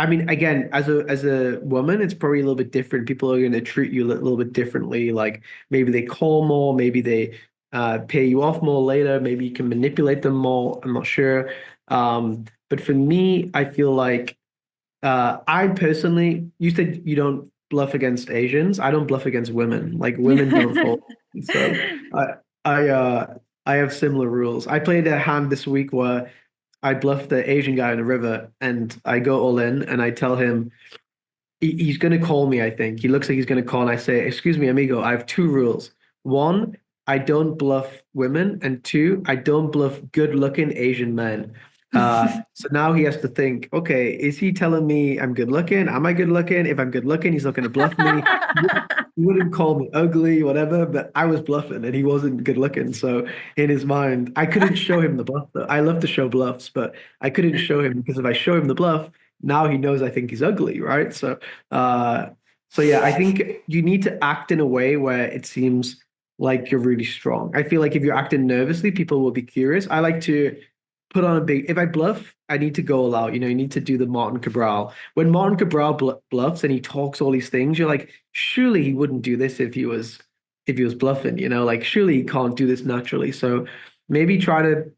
mean, again, as a woman, it's probably a little bit different. People are going to treat you a little bit differently. Like maybe they call more, maybe they pay you off more later. Maybe you can manipulate them more. I'm not sure. But for me, I feel like I personally, you said you don't bluff against Asians. I don't bluff against women. Like women don't fall. So I I I have similar rules. I played a hand this week where I bluff the Asian guy in the river and I go all in and I tell him he's going to call me, I think. He looks like he's going to call and I say, "Excuse me, amigo, I have two rules. One, I don't bluff women. And two, I don't bluff good-looking Asian men." So now he has to think, okay, is he telling me I'm good looking? Am I good looking? If I'm good looking, he's not going to bluff me. He wouldn't call me ugly, whatever, but I was bluffing and he wasn't good looking. So in his mind, I couldn't show him the bluff though. I love to show bluffs, but I couldn't show him because if I show him the bluff, now he knows I think he's ugly, right? So yeah, I think you need to act in a way where it seems like you're really strong. I feel like if you're acting nervously, people will be curious. I like to put on a big, if I bluff, I need to go all out. You need to do the Martin Cabral. When Martin Cabral bluffs and he talks all these things, you're like, surely he wouldn't do this if he was bluffing, like surely he can't do this naturally. So maybe try to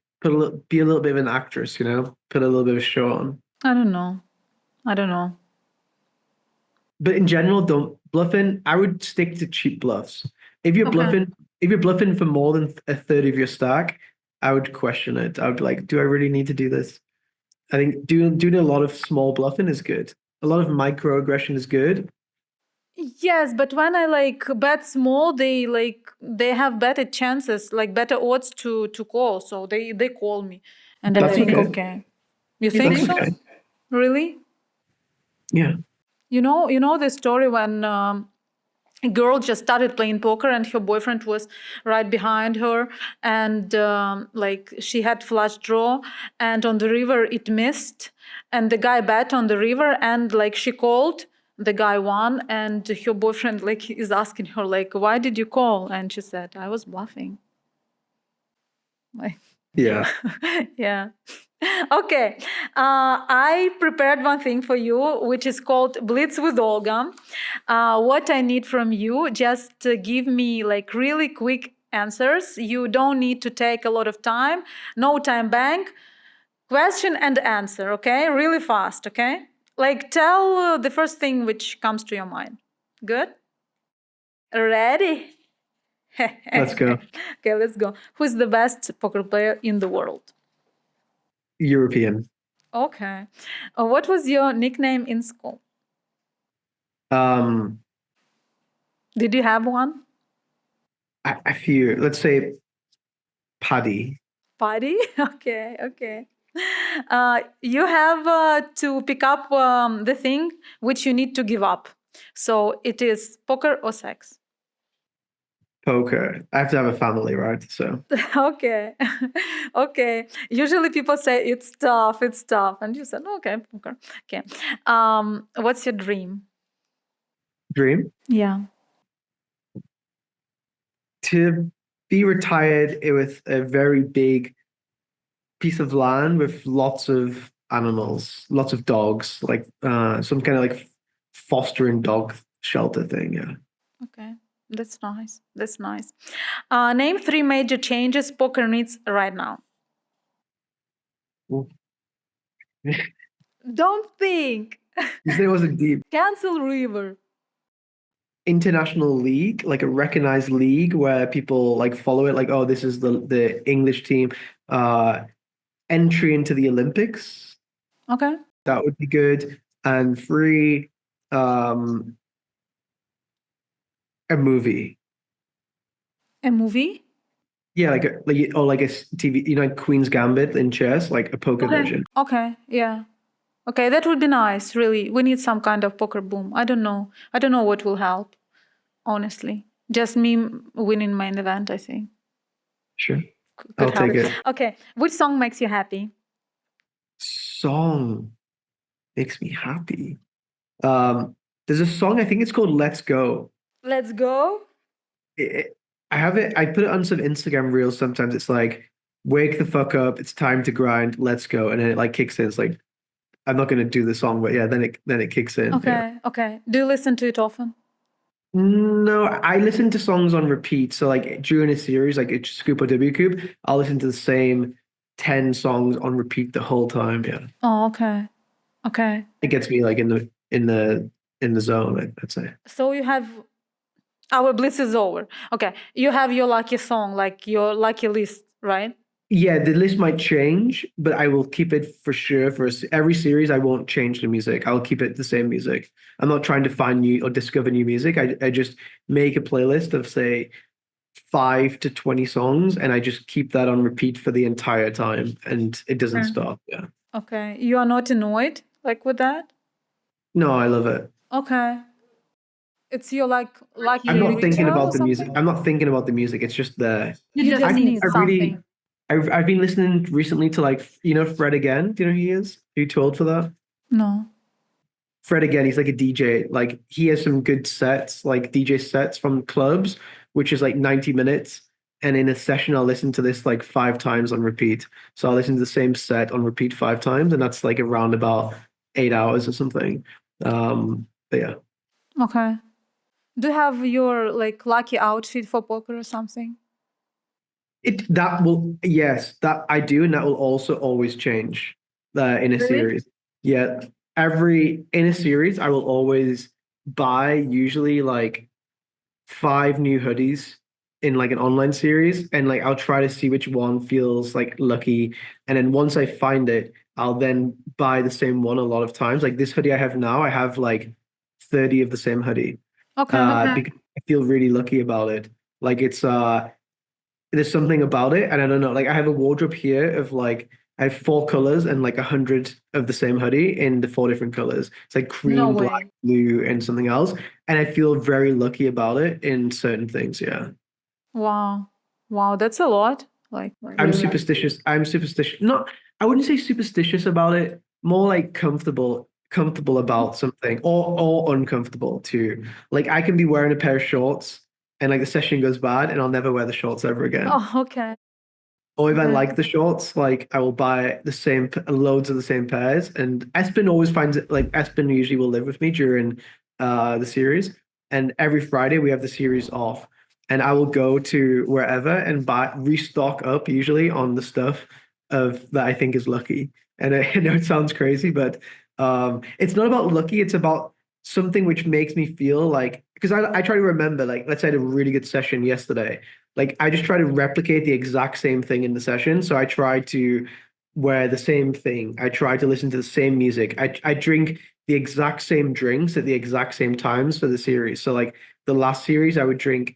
be a little bit of an actress, put a little bit of show on. I don't know. But in general, don't bluffing. I would stick to cheap bluffs. If you're Okay. bluffing for more than a third of your stack, I would question it. I would be like, do I really need to do this? I think doing a lot of small bluffing is good. A lot of microaggression is good. Yes, but when I like bet small, they have better chances, like better odds to call. So they call me, and I That's think okay. okay. You think That's so? okay. Really? Yeah. You know the story when a girl just started playing poker and her boyfriend was right behind her, and like she had flush draw, and on the river it missed, and the guy bet on the river, and like she called, the guy won, and her boyfriend like is asking her like, "Why did you call?" And she said, "I was bluffing." Like, Yeah. yeah. Okay. I prepared one thing for you, which is called Blitz with Olga. What I need from you, just give me like really quick answers. You don't need to take a lot of time. No time bank. Question and answer, okay? Really fast, okay? Like tell the first thing which comes to your mind. Good? Ready? Let's go. Okay, let's go. Who's the best poker player in the world? European. Okay. What was your nickname in school? Um, Did you have one? a few. Let's say Paddy. Party? Okay, okay. You have to pick up the thing which you need to give up. So it is poker or sex. Poker. I have to have a family, right? So Okay. Okay. Usually people say it's tough, it's tough. And you said, okay, poker. Okay. What's your dream? dream Yeah. to be retired with a very big piece of land with lots of animals, lots of dogs, like some kind of like fostering dog shelter thing. Yeah. Okay. That's nice. That's nice. Name 3 major changes poker needs right now. Ooh. Don't think. You said it wasn't deep. Cancel River. International league, like a recognized league where people like follow it, like, oh, this is the English team. Entry into the Olympics, Okay. that would be good. And 3, a movie. A movie? Yeah, like a TV, like Queen's Gambit in chess, like a poker version. Okay. Yeah. Okay, that would be nice, really. We need some kind of poker boom. I don't know. I don't know what will help, honestly. Just me winning main event, I think. Sure. Could I'll help. take it. Okay. Which song makes you happy? Song makes me happy. There's a song, I think it's called Let's Go. Let's go. I have it, I put it on some Instagram reels sometimes. It's like, wake the fuck up, it's time to grind, let's go. And then it like kicks in. It's like, I'm not gonna do the song, but yeah, then it kicks in. Okay. Yeah. Okay. Do you listen to it often? No, I listen to songs on repeat. So like during a series, like it's Scoop or W Coop, I'll listen to the same 10 songs on repeat the whole time. Yeah. Oh, okay. Okay. It gets me like in the zone, I'd say. So you have our blitz is over. Okay. You have your lucky song, like your lucky list, right? Yeah, the list might change, but I will keep it for sure for every series. I won't change the music. I'll keep it the same music. I'm not trying to find new or discover new music. I just make a playlist of say 5 to 20 songs, and I just keep that on repeat for the entire time, and it doesn't stop. Yeah. Okay. You are not annoyed like with that? No, I love it. Okay. It's your like lucky I'm not thinking ritual or about the music. something? I'm not thinking about the music. It's just there. You just Actually, need something. I've been listening recently to like Fred Again. Do you know who he is? Who told for that? No. Fred Again. He's like a DJ. Like he has some good sets, like DJ sets from clubs, which is like 90 minutes. And in a session, I'll listen to this like 5 times on repeat. So I'll listen to the same set on repeat 5 times, and that's like around about 8 hours or something. But yeah. Okay. Do you have your like lucky outfit for poker or something? Yes, that I do, and that will also always change in a Really? series. Yeah, in a series, I will always buy usually like 5 new hoodies in like an online series, and like I'll try to see which one feels like lucky, and then once I find it, I'll then buy the same one a lot of times. Like this hoodie I have now, I have like 30 of the same hoodie. Okay. Because I feel really lucky about it. Like there's something about it, and I don't know. Like I have a wardrobe here of like I have 4 colors and like 100 of the same hoodie in the 4 different colors. It's like No cream, way. black, blue, and something else. And I feel very lucky about it in certain things. Yeah, Wow. Wow, that's a lot. Like I'm really. superstitious. I'm superstitious. Not, I wouldn't say superstitious about it. More like comfortable about something, or uncomfortable too. Like I can be wearing a pair of shorts, and like the session goes bad, and I'll never wear the shorts ever again. Oh, okay. Or if I Okay. like the shorts, like I will buy the same loads of the same pairs. And Espen always finds it, like Espen usually will live with me during the series. And every Friday we have the series off. And I will go to wherever and restock up usually on the stuff that I think is lucky. And I know it sounds crazy, but it's not about lucky, it's about something which makes me feel like, because I try to remember, like let's say I had a really good session yesterday. Like I just try to replicate the exact same thing in the session. So I try to wear the same thing. I try to listen to the same music. I drink the exact same drinks at the exact same times for the series. So like the last series, I would drink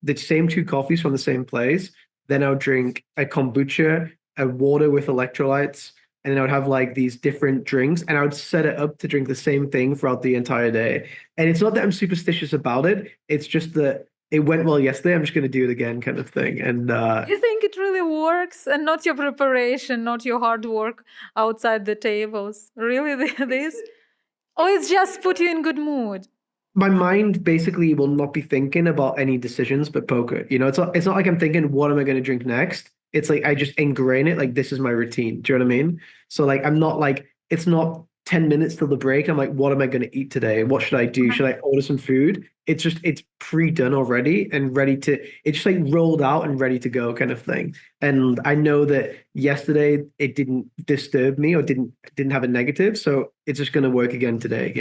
the same two coffees from the same place. Then I would drink a kombucha, a water with electrolytes, and then I would have like these different drinks, and I would set it up to drink the same thing throughout the entire day. And it's not that I'm superstitious about it. It's just that it went well yesterday. I'm just going to do it again, kind of thing. And You think it really works, and not your preparation, not your hard work outside the tables? Really, this? Or it's just put you in good mood? my mind basically will not be thinking about any decisions but poker. It's not like I'm thinking, what am I going to drink next? It's like I just ingrain it, like this is my routine. Do you know what I mean? So like I'm not like, it's not 10 minutes till the break. I'm like, what am I going to eat today? What should I do? Should I order some food? It's pre-done already and ready to, it's just like rolled out and ready to go kind of thing. And I know that yesterday it didn't disturb me or didn't have a negative. So it's just going to work again today,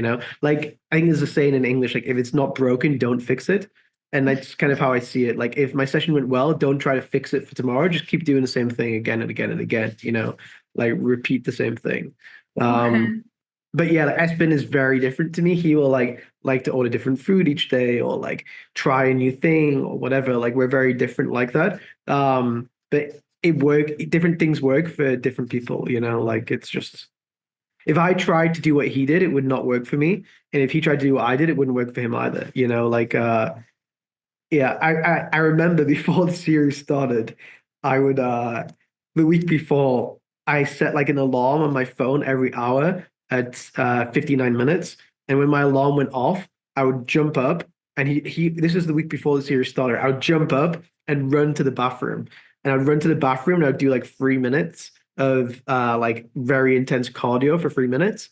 Like I think there's a saying in English, like if it's not broken, don't fix it. And that's kind of how I see it. Like if my session went well, don't try to fix it for tomorrow. Just keep doing the same thing again and again and again, like repeat the same thing. But yeah, like Espen is very different to me. He will like to order different food each day or like try a new thing or whatever. Like we're very different like that. But different things work for different people, like it's just, if I tried to do what he did, it would not work for me. And if he tried to do what I did, it wouldn't work for him either, like, yeah, I remember before the series started, I would the week before I set like an alarm on my phone every hour at 59 minutes. And when my alarm went off, I would jump up and he this is the week before the series started. I would jump up and run to the bathroom. And I'd run to the bathroom and I'd do like 3 minutes of like very intense cardio for 3 minutes,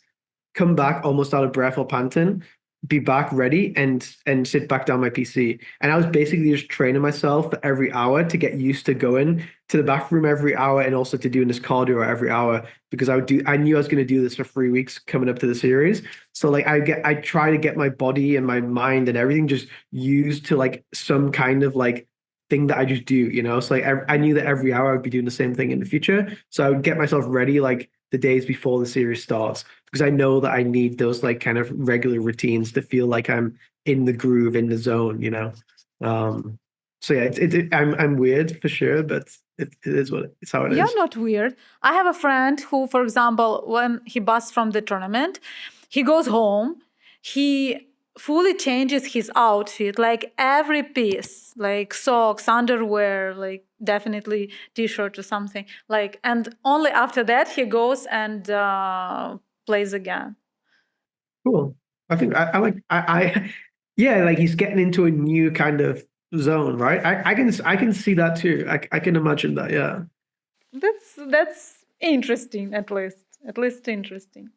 come back almost out of breath or panting, be back ready and sit back down my PC. And I was basically just training myself for every hour to get used to going to the bathroom every hour and also to doing this cardio every hour because I knew I was going to do this for 3 weeks coming up to the series. So like I try to get my body and my mind and everything just used to like some kind of like thing that I just do, So like I knew that every hour I would be doing the same thing in the future. So I would get myself ready like the days before the series starts because I know that I need those like kind of regular routines to feel like I'm in the groove, in the zone, So yeah, I'm weird for sure, but it is it's how it is. You're not weird. I have a friend who, for example, when he busts from the tournament, he goes home, he fully changes his outfit, like every piece, like socks, underwear, like definitely t-shirt or something, like, and only after that he goes and plays again. Cool. I think I like yeah, like he's getting into a new kind of zone, right? I can see that too. I can imagine that. Yeah. That's interesting, at least interesting.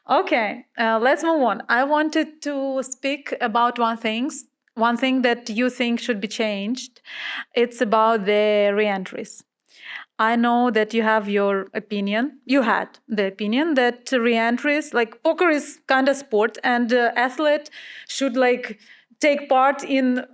Okay, let's move on. I wanted to speak about one thing that you think should be changed. It's about the re-entries. I know that you have your opinion. You had the opinion that re-entries, like poker is kind of sport, and athlete should like take part in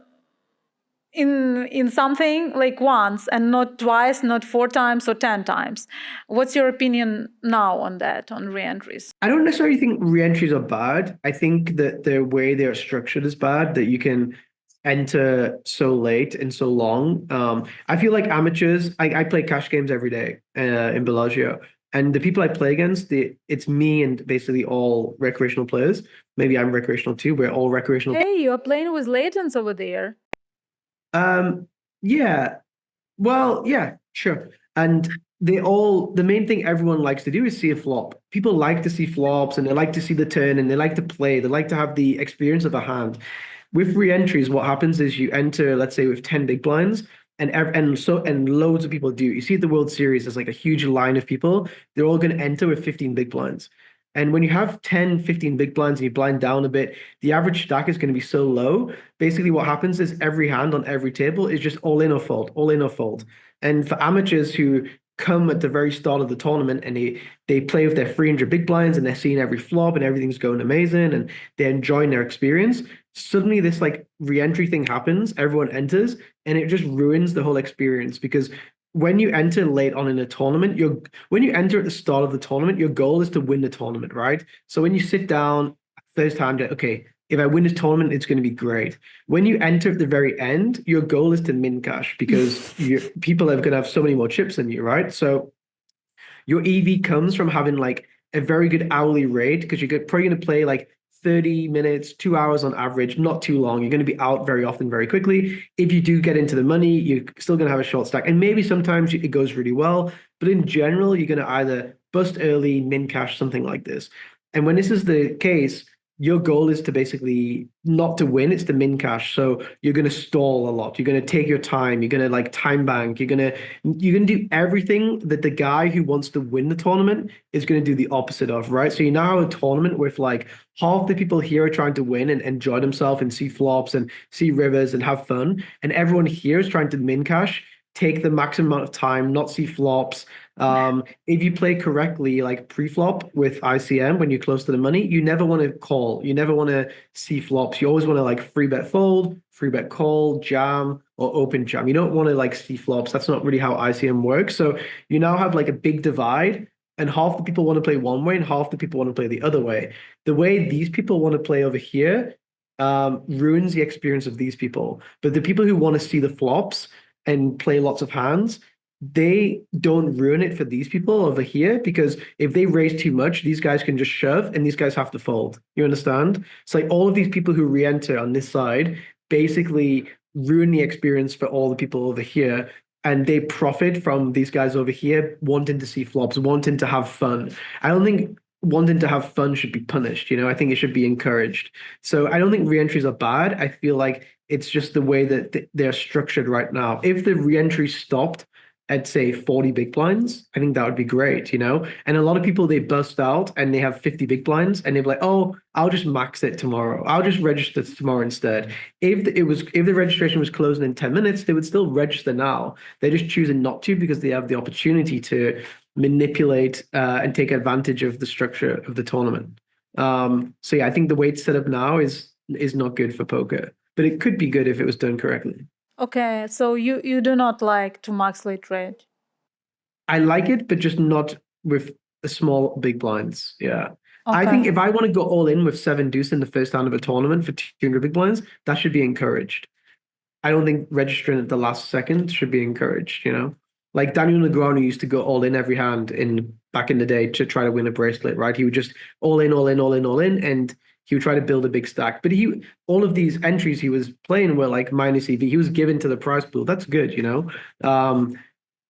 something like once and not twice, not 4 times or 10 times. What's your opinion now on that, on re-entries? I don't necessarily think re-entries are bad. I think that the way they're structured is bad, that you can enter so late and so long. I feel like amateurs, I play cash games every day in Bellagio. And the people I play against, it's me and basically all recreational players. Maybe I'm recreational too. We're all recreational. Hey, you're playing with Latents over there. Yeah. Well, yeah, sure. And the main thing everyone likes to do is see a flop. People like to see flops and they like to see the turn and they like to play. They like to have the experience of a hand. With re-entries, what happens is you enter, let's say, with 10 big blinds, and loads of people do. You see at the World Series, there's like a huge line of people. They're all going to enter with 15 big blinds. And when you have 10, 15 big blinds and you blind down a bit, the average stack is going to be so low. Basically, what happens is every hand on every table is just all in or fold, all in or fold. And for amateurs who come at the very start of the tournament and they play with their 300 big blinds and they're seeing every flop and everything's going amazing and they're enjoying their experience, suddenly this like re-entry thing happens, everyone enters, and it just ruins the whole experience because when you enter late on in a tournament, when you enter at the start of the tournament, your goal is to win the tournament, right? So when you sit down first time, okay, if I win this tournament, it's going to be great. When you enter at the very end, your goal is to min cash because people are going to have so many more chips than you, right? So your EV comes from having like a very good hourly rate because you're probably going to play like 30 minutes, 2 hours on average, not too long. You're going to be out very often, very quickly. If you do get into the money, you're still going to have a short stack. And maybe sometimes it goes really well, but in general, you're going to either bust early, min cash, something like this. And when this is the case, your goal is to basically not to win, it's to min cash. So you're going to stall a lot. You're going to take your time. You're going to like time bank. You're going to do everything that the guy who wants to win the tournament is going to do the opposite of, right? So you now have a tournament with like half the people here are trying to win and enjoy themselves and see flops and see rivers and have fun. And everyone here is trying to min cash, take the maximum amount of time, not see flops. If you play correctly, like pre-flop with ICM, when you're close to the money, you never want to call. You never want to see flops. You always want to like free bet fold, free bet call, jam, or open jam. You don't want to like see flops. That's not really how ICM works. So you now have like a big divide, and half the people want to play one way and half the people want to play the other way. The way these people want to play over here ruins the experience of these people. But the people who want to see the flops and play lots of hands, they don't ruin it for these people over here, because if they raise too much, these guys can just shove and these guys have to fold. You understand? It's like all of these people who re-enter on this side basically ruin the experience for all the people over here, and they profit from these guys over here wanting to see flops, wanting to have fun. I don't think wanting to have fun should be punished. I think it should be encouraged. So I don't think re-entries are bad. I feel like it's just the way that they're structured right now. If the re-entry stopped at say 40 big blinds, I think that would be great, And a lot of people, they bust out and they have 50 big blinds and they're like, oh, I'll just max it tomorrow. I'll just register tomorrow instead. If the registration was closing in 10 minutes, they would still register now. They're just choosing not to because they have the opportunity to manipulate and take advantage of the structure of the tournament. So yeah, I think the way it's set up now is not good for poker, but it could be good if it was done correctly. Okay, so you do not like to max late trade? I like it, but just not with the small big blinds. Yeah. Okay. I think if I want to go all in with 7 deuce in the first round of a tournament for 200 big blinds, that should be encouraged. I don't think registering at the last second should be encouraged, Like Daniel Negreanu used to go all in every hand back in the day to try to win a bracelet, right? He would just all in, all in, all in, all in, and he would try to build a big stack. But all of these entries he was playing were like minus EV. He was given to the prize pool. That's good,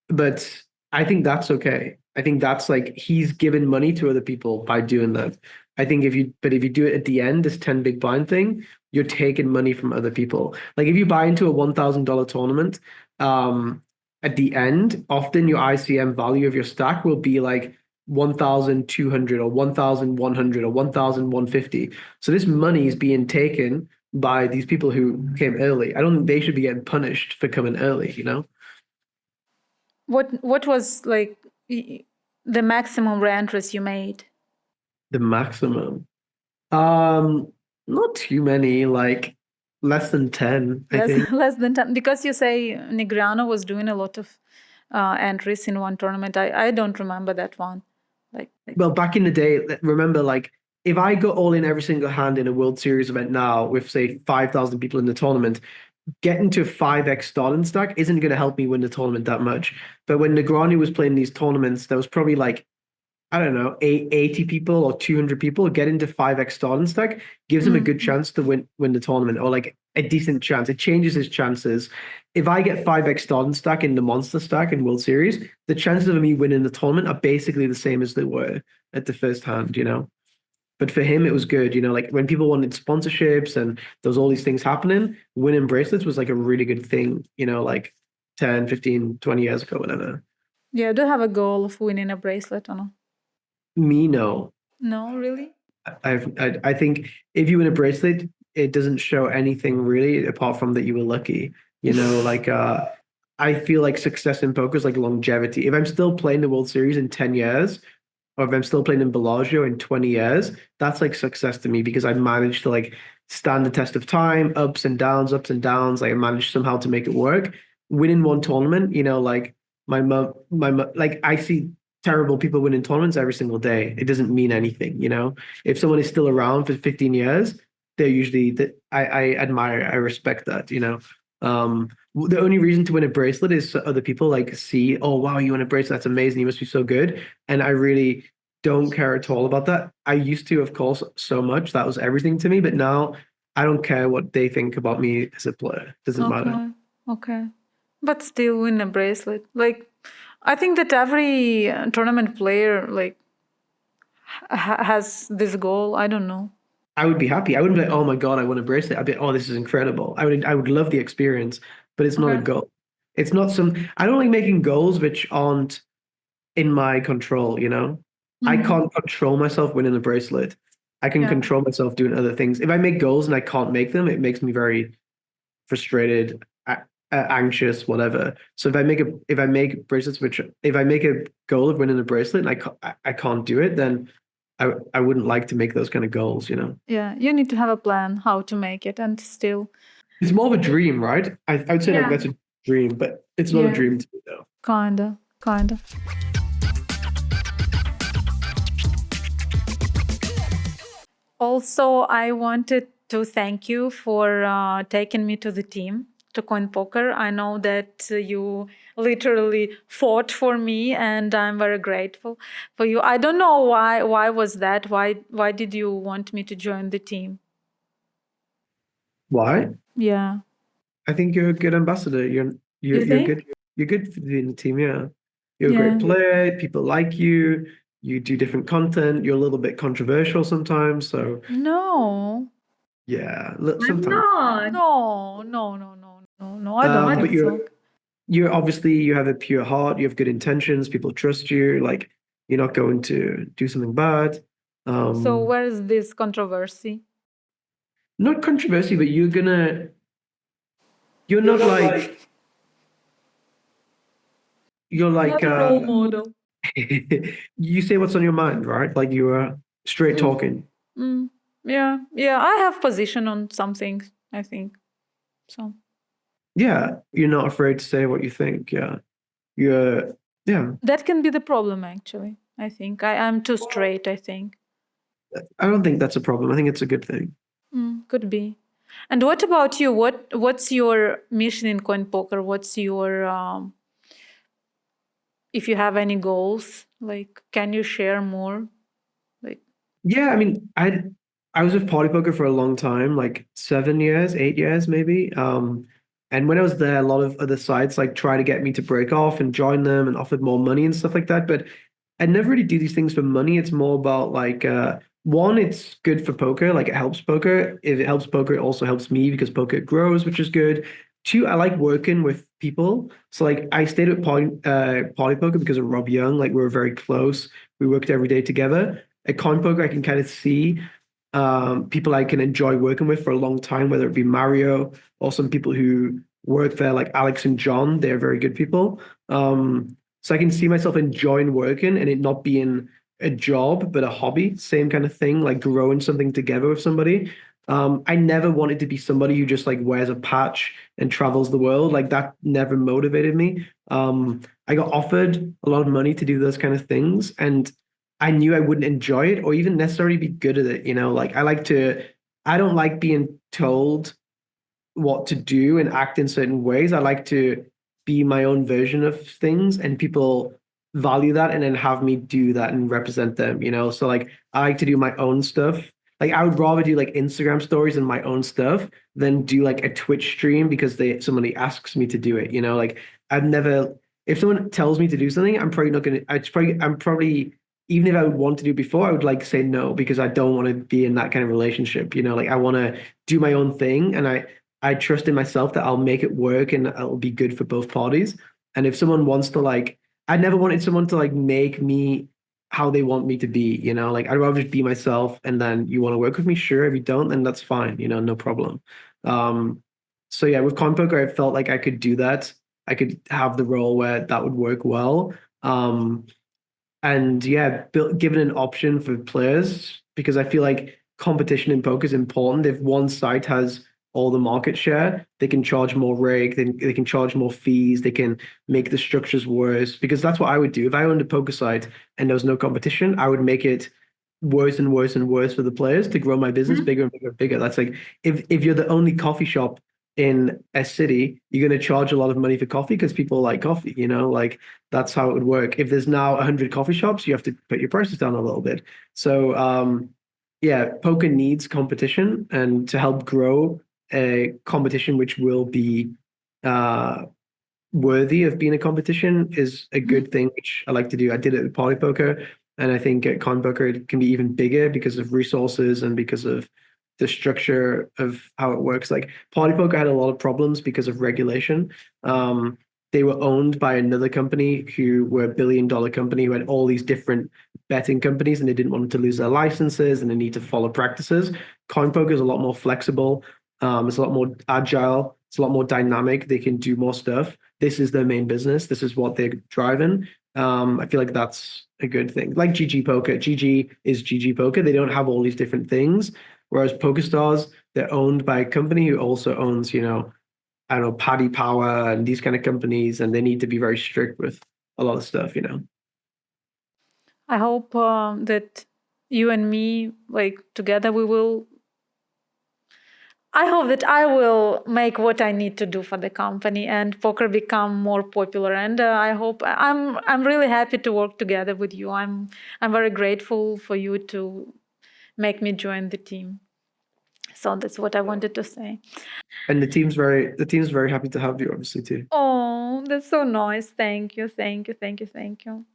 But I think that's okay. I think that's like he's given money to other people by doing that. I think if you do it at the end, this 10 big blind thing, you're taking money from other people. Like if you buy into a $1,000 tournament, at the end, often your ICM value of your stack will be like 1,200 or 1,100 or 1,150. So this money is being taken by these people who came early. I don't think they should be getting punished for coming early, What was like the maximum re-entries you made? The maximum? Not too many, like less than 10, I think. Less than 10, because you say Negreanu was doing a lot of entries in one tournament. I don't remember that one. Well, back in the day, remember, like, if I go all in every single hand in a World Series event now with, say, 5,000 people in the tournament, getting to 5x starting stack isn't going to help me win the tournament that much. But when Negreanu was playing these tournaments, there was probably like, I don't know, 80 people or 200 people. Getting to 5x starting stack gives him a good chance to win the tournament, or like a decent chance. It changes his chances. If I get 5x starting stack in the monster stack in World Series, the chances of me winning the tournament are basically the same as they were at the first hand, But for him, it was good, like when people wanted sponsorships and there was all these things happening, winning bracelets was like a really good thing, like 10, 15, 20 years ago, whatever. Yeah, do you have a goal of winning a bracelet or no? Me, no. No, really? I think if you win a bracelet, it doesn't show anything really apart from that you were lucky. Like I feel like success in poker is like longevity. If I'm still playing the World Series in 10 years, or if I'm still playing in Bellagio in 20 years, that's like success to me, because I managed to like stand the test of time, ups and downs. Like I managed somehow to make it work. Winning one tournament, like my mom, like I see terrible people winning tournaments every single day. It doesn't mean anything, If someone is still around for 15 years, they're usually that I admire, I respect that, you know. The only reason to win a bracelet is so other people like see, oh wow, you won a bracelet, that's amazing, you must be so good. And I really don't care at all about that. I used to, of course, so much. That was everything to me, but now I don't care what they think about me as a player. Doesn't matter. Okay. Okay. But still win a bracelet. Like, I think that every tournament player like has this goal. I don't know. I would be happy. I wouldn't be like, oh my God, I won a bracelet. I'd be, oh, this is incredible. I would love the experience, but it's not a Okay. goal. It's not some, I don't like making goals which aren't in my control, you know? I Mhm. can't control myself winning a bracelet. I can Yeah. control myself doing other things. If I make goals and I can't make them, it makes me very frustrated, anxious, whatever. So if I make bracelets, which if I make a goal of winning a bracelet and I can't do it, then I wouldn't like to make those kind of goals, you know. Yeah. You need to have a plan how to make it, and still. It's more of a dream, right? I would say like Yeah. that's a dream, but it's not a Yeah. dream to me though. Kinda. Kinda. Also, I wanted to thank you for taking me to the team, to CoinPoker. I know that you literally fought for me, and I'm very grateful for you. I don't know why. Why was that? Why did you want me to join the team? Why? Yeah. I think you're a good ambassador. You You're think? good. You're good for being in the team, yeah. You're a Yeah. great player. People like you. You do different content. You're a little bit controversial sometimes. So No. yeah, I'm sometimes. not. No. No. No. No. No. No. I don't But think so. you're obviously you have a pure heart. You have good intentions. People trust you. Like you're not going to do something bad. So where is this controversy? Not controversy, but you're not like you're like Not a role model. you say what's on your mind, right? Like you are straight talking. Mm, yeah, yeah. I have position on some things, I think. So Yeah, you're not afraid to say what you think. Yeah, you're yeah. that can be the problem, actually. I think I'm too straight. I think I don't think that's a problem. I think it's a good thing. could be. And what about you? What's your mission in CoinPoker? What's your if you have any goals? Like, can you share more? Like, Yeah, I mean, I was with Party Poker for a long time, like 7 years, 8 years maybe. And when I was there, a lot of other sites like try to get me to break off and join them and offered more money and stuff like that. But I never really do these things for money. It's more about like one, it's good for poker, like it helps poker. If it helps poker, it also helps me because poker grows, which is good. Two, I like working with people. So like I stayed at Party Poker because of Rob Young. Like we were very close. We worked every day together. At CoinPoker, I can kind of see people I can enjoy working with for a long time, whether it be Mario or some people who work there, like Alex and John. They're very good people. So I can see myself enjoying working and it not being a job, but a hobby, same kind of thing, like growing something together with somebody. I never wanted to be somebody who just like wears a patch and travels the world. Like that never motivated me. I got offered a lot of money to do those kind of things, and I knew I wouldn't enjoy it or even necessarily be good at it. You know, like I don't like being told what to do and act in certain ways. I like to be my own version of things, and people value that and then have me do that and represent them, you know? So like I like to do my own stuff. Like I would rather do like Instagram stories and my own stuff than do like a Twitch stream because somebody asks me to do it, you know? Like I've never if someone tells me to do something, I'm probably not gonna I'm probably even if I would want to do it before, I would like say no because I don't want to be in that kind of relationship, you know? Like I want to do my own thing, and I trust in myself that I'll make it work and it'll be good for both parties. And if someone wants to like, I never wanted someone to like make me how they want me to be, you know, like I'd rather just be myself, and then you want to work with me, sure. If you don't, then that's fine, you know, no problem. So yeah, with CoinPoker, I felt like I could do that. I could have the role where that would work well. And yeah, given an option for players, because I feel like competition in poker is important. If one site has all the market share, they can charge more rake, they can charge more fees, they can make the structures worse. Because that's what I would do. If I owned a poker site and there was no competition, I would make it worse and worse and worse for the players to grow my business bigger and bigger and bigger. That's like if you're the only coffee shop in a city, you're going to charge a lot of money for coffee because people like coffee, like that's how it would work. If there's now 100 coffee shops, you have to put your prices down a little bit. So yeah, poker needs competition, and to help grow a competition which will be worthy of being a competition is a good thing, which I like to do. I did it at Party Poker, and I think at CoinPoker it can be even bigger because of resources and because of the structure of how it works. Like Party Poker had a lot of problems because of regulation. They were owned by another company who were a billion-dollar company who had all these different betting companies, and they didn't want to lose their licenses and they need to follow practices. CoinPoker is a lot more flexible. It's a lot more agile. It's a lot more dynamic. They can do more stuff. This is their main business. This is what they're driving. I feel like that's a good thing. Like GG Poker. GG is GG Poker. They don't have all these different things. Whereas PokerStars, they're owned by a company who also owns, I don't know, Paddy Power and these kind of companies, and they need to be very strict with a lot of stuff. I hope that you and me, like together, I hope that I will make what I need to do for the company and poker become more popular. And I hope I'm really happy to work together with you. I'm very grateful for you to make me join the team. So that's what I wanted to say. And the team's very happy to have you, obviously, too. Oh, that's so nice. Thank you.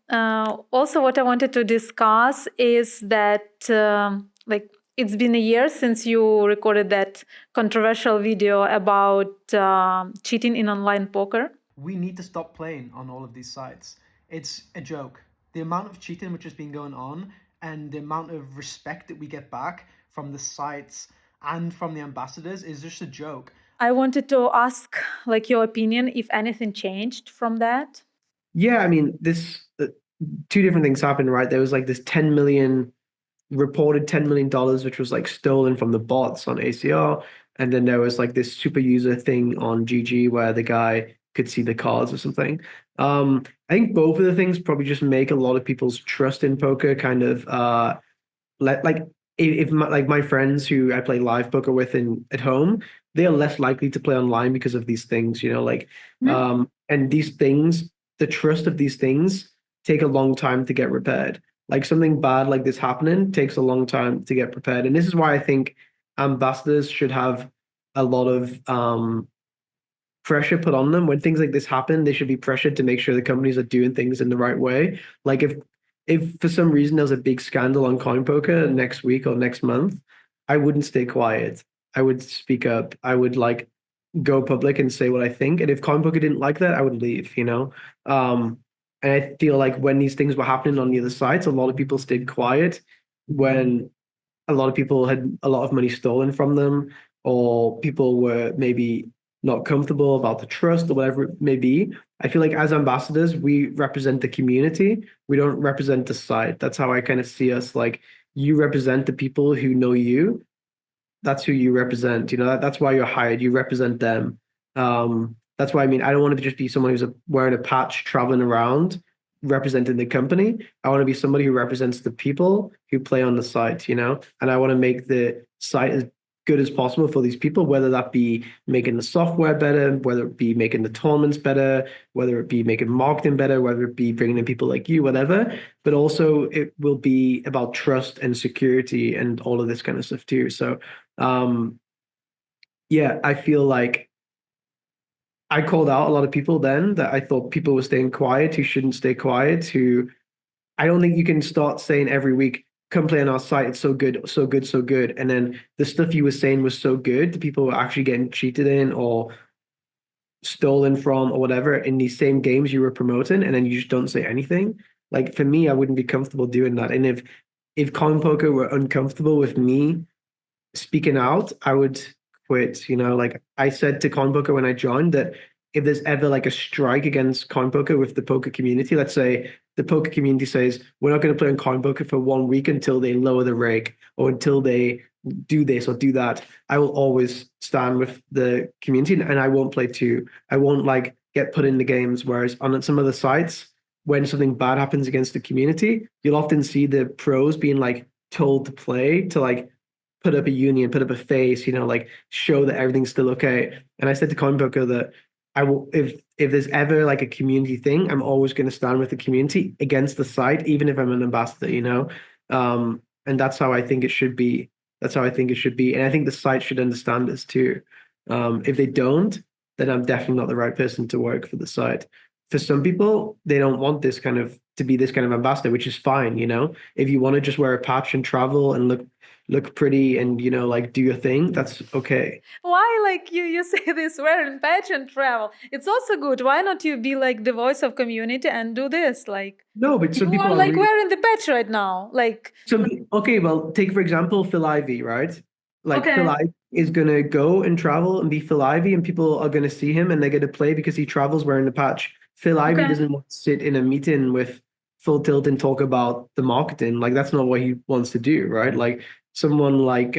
Also, what I wanted to discuss is that it's been a year since you recorded that controversial video about cheating in online poker. We need to stop playing on all of these sites. It's a joke. The amount of cheating which has been going on and the amount of respect that we get back from the sites and from the ambassadors is just a joke. I wanted to ask your opinion, if anything changed from that. Yeah, I mean, this two different things happened, right? There was like this reported $10 million, which was like stolen from the bots on ACR. And then there was like this super user thing on GG where the guy could see the cards or something. I think both of the things probably just make a lot of people's trust in poker kind of if my friends who I play live poker with at home, they are less likely to play online because of these things, and these things, the trust of these things take a long time to get repaired. Like something bad like this happening takes a long time to get prepared. And this is why I think ambassadors should have a lot of pressure put on them. When things like this happen, they should be pressured to make sure the companies are doing things in the right way. Like if for some reason there's a big scandal on CoinPoker next week or next month, I wouldn't stay quiet. I would speak up. I would go public and say what I think. And if CoinPoker didn't like that, I would leave, and I feel like when these things were happening on the other sites, a lot of people stayed quiet when a lot of people had a lot of money stolen from them, or people were maybe not comfortable about the trust or whatever it may be. I feel like as ambassadors, we represent the community. We don't represent the site. That's how I kind of see us. Like you represent the people who know you. That's who you represent. That's why you're hired. You represent them. That's why I don't want to just be someone who's wearing a patch, traveling around, representing the company. I want to be somebody who represents the people who play on the site, and I want to make the site as good as possible for these people, whether that be making the software better, whether it be making the tournaments better, whether it be making marketing better, whether it be bringing in people like you, whatever. But also it will be about trust and security and all of this kind of stuff too. So yeah, I feel like I called out a lot of people then that I thought people were staying quiet who shouldn't stay quiet, who I don't think you can start saying every week, come play on our site, it's so good, so good, so good. And then the stuff you were saying was so good, the people were actually getting cheated in or stolen from or whatever in these same games you were promoting, and then you just don't say anything. Like for me, I wouldn't be comfortable doing that. And if CoinPoker were uncomfortable with me speaking out, I would quit. Like I said to CoinPoker when I joined that if there's ever like a strike against CoinPoker with the poker community, let's say the poker community says, we're not going to play on CoinPoker for 1 week until they lower the rake or until they do this or do that, I will always stand with the community and I won't play too. I won't get put in the games. Whereas on some other sites, when something bad happens against the community, you'll often see the pros being like, told to play to like put up a union, put up a face, like show that everything's still okay. And I said to CoinPoker that I will, if there's ever like a community thing, I'm always going to stand with the community against the site, even if I'm an ambassador. And that's how I think it should be. That's how I think it should be. And I think the site should understand this too. If they don't, then I'm definitely not the right person to work for the site. For some people, they don't want this kind of to be this kind of ambassador, which is fine. If you want to just wear a patch and travel and look pretty and like do your thing, that's okay. Why, like you say this, wearing patch and travel? It's also good. Why not you be like the voice of community and do this? Like, No, but some you people are are like really, wearing the patch right now. Like, okay, well, take for example Phil Ivey, right? Like Phil okay, Ivey is gonna go and travel and be Phil Ivey, and people are gonna see him and they're gonna play because he travels wearing the patch. Phil Ivey okay. doesn't want to sit in a meeting with Full Tilt and talk about the marketing. Like that's not what he wants to do, right? Like someone like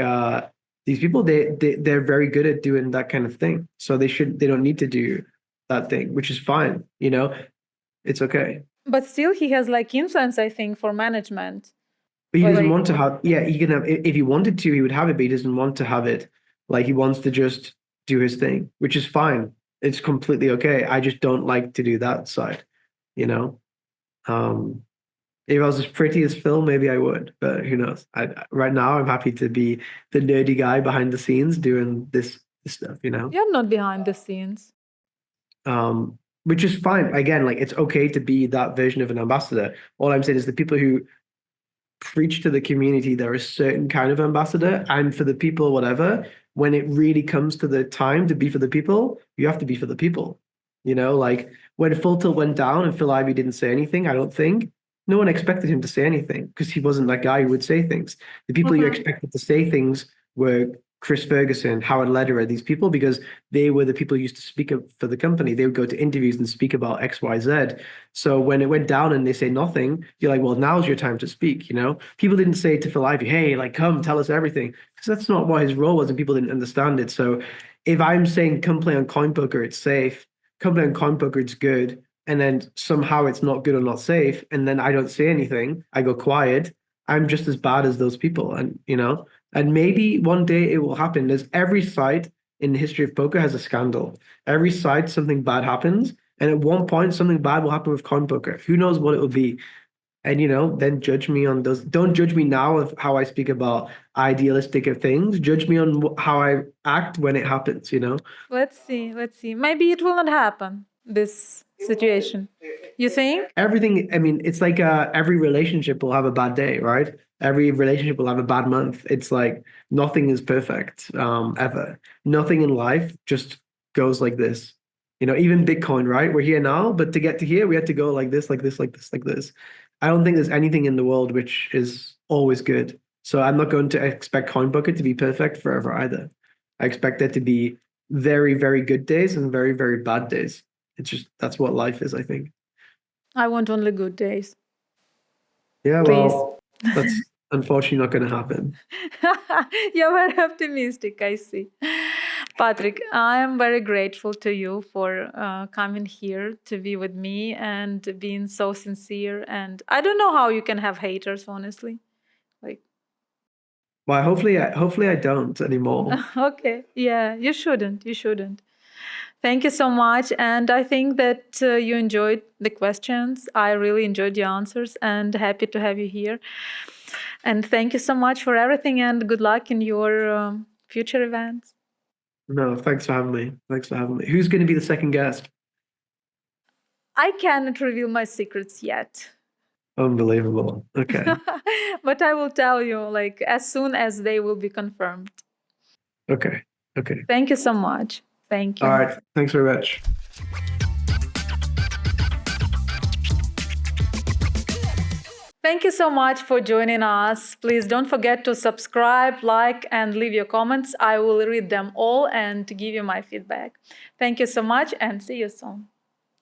these people, they're very good at doing that kind of thing. So they don't need to do that thing, which is fine, it's okay. But still, he has like influence, I think, for management. But he Or doesn't like, want to have, yeah, he can have, if he wanted to, he would have it, but he doesn't want to have it. Like he wants to just do his thing, which is fine. It's completely okay. I just don't like to do that side, you know? Um, if I was as pretty as Phil, maybe I would, but who knows? Right now, I'm happy to be the nerdy guy behind the scenes doing this stuff. you're not behind the scenes. Which is fine. Again, like it's okay to be that version of an ambassador. All I'm saying is the people who preach to the community they're a certain kind of ambassador, and for the people, whatever, when it really comes to the time to be for the people, you have to be for the people. Like when Full Tilt went down and Phil Ivey didn't say anything, I don't think no one expected him to say anything because he wasn't that guy who would say things. The people you expected to say things were Chris Ferguson, Howard Lederer, these people, because they were the people who used to speak up for the company. They would go to interviews and speak about X, Y, Z. So when it went down and they say nothing, you're like, well, now's your time to speak. People didn't say to Phil Ivey, hey, like, come tell us everything, because that's not what his role was, and people didn't understand it. So if I'm saying come play on CoinPoker, it's safe. Come play on CoinPoker, it's good. And then somehow it's not good or not safe, and then I don't say anything, I go quiet. I'm just as bad as those people, and maybe one day it will happen. There's every site in the history of poker has a scandal. Every site, something bad happens. And at one point, something bad will happen with CoinPoker. Who knows what it will be? And, then judge me on those. Don't judge me now of how I speak about idealistic of things. Judge me on how I act when it happens. Let's see. Maybe it will not happen, this situation. You think? Everything, I mean, it's like every relationship will have a bad day, right? Every relationship will have a bad month. It's like nothing is perfect ever. Nothing in life just goes like this. Even Bitcoin, right? We're here now, but to get to here, we had to go like this, like this, like this, like this. I don't think there's anything in the world which is always good. So I'm not going to expect CoinPoker to be perfect forever either. I expect there to be very, very good days and very, very bad days. It's just, that's what life is, I think. I want only good days. Yeah, Please. well, that's unfortunately not going to happen. You're very optimistic, I see. Patrick, I am very grateful to you for coming here to be with me and being so sincere. And I don't know how you can have haters, honestly. Like, Well, hopefully I don't anymore. okay, yeah, you shouldn't. Thank you so much. And I think that you enjoyed the questions. I really enjoyed your answers and happy to have you here. And thank you so much for everything and good luck in your future events. No, thanks for having me. Who's going to be the second guest? I cannot reveal my secrets yet. Unbelievable. Okay. But I will tell you like as soon as they will be confirmed. Okay. Thank you so much. Thank you. All right. Thanks very much. Thank you so much for joining us. Please don't forget to subscribe, like, and leave your comments. I will read them all and give you my feedback. Thank you so much and see you soon.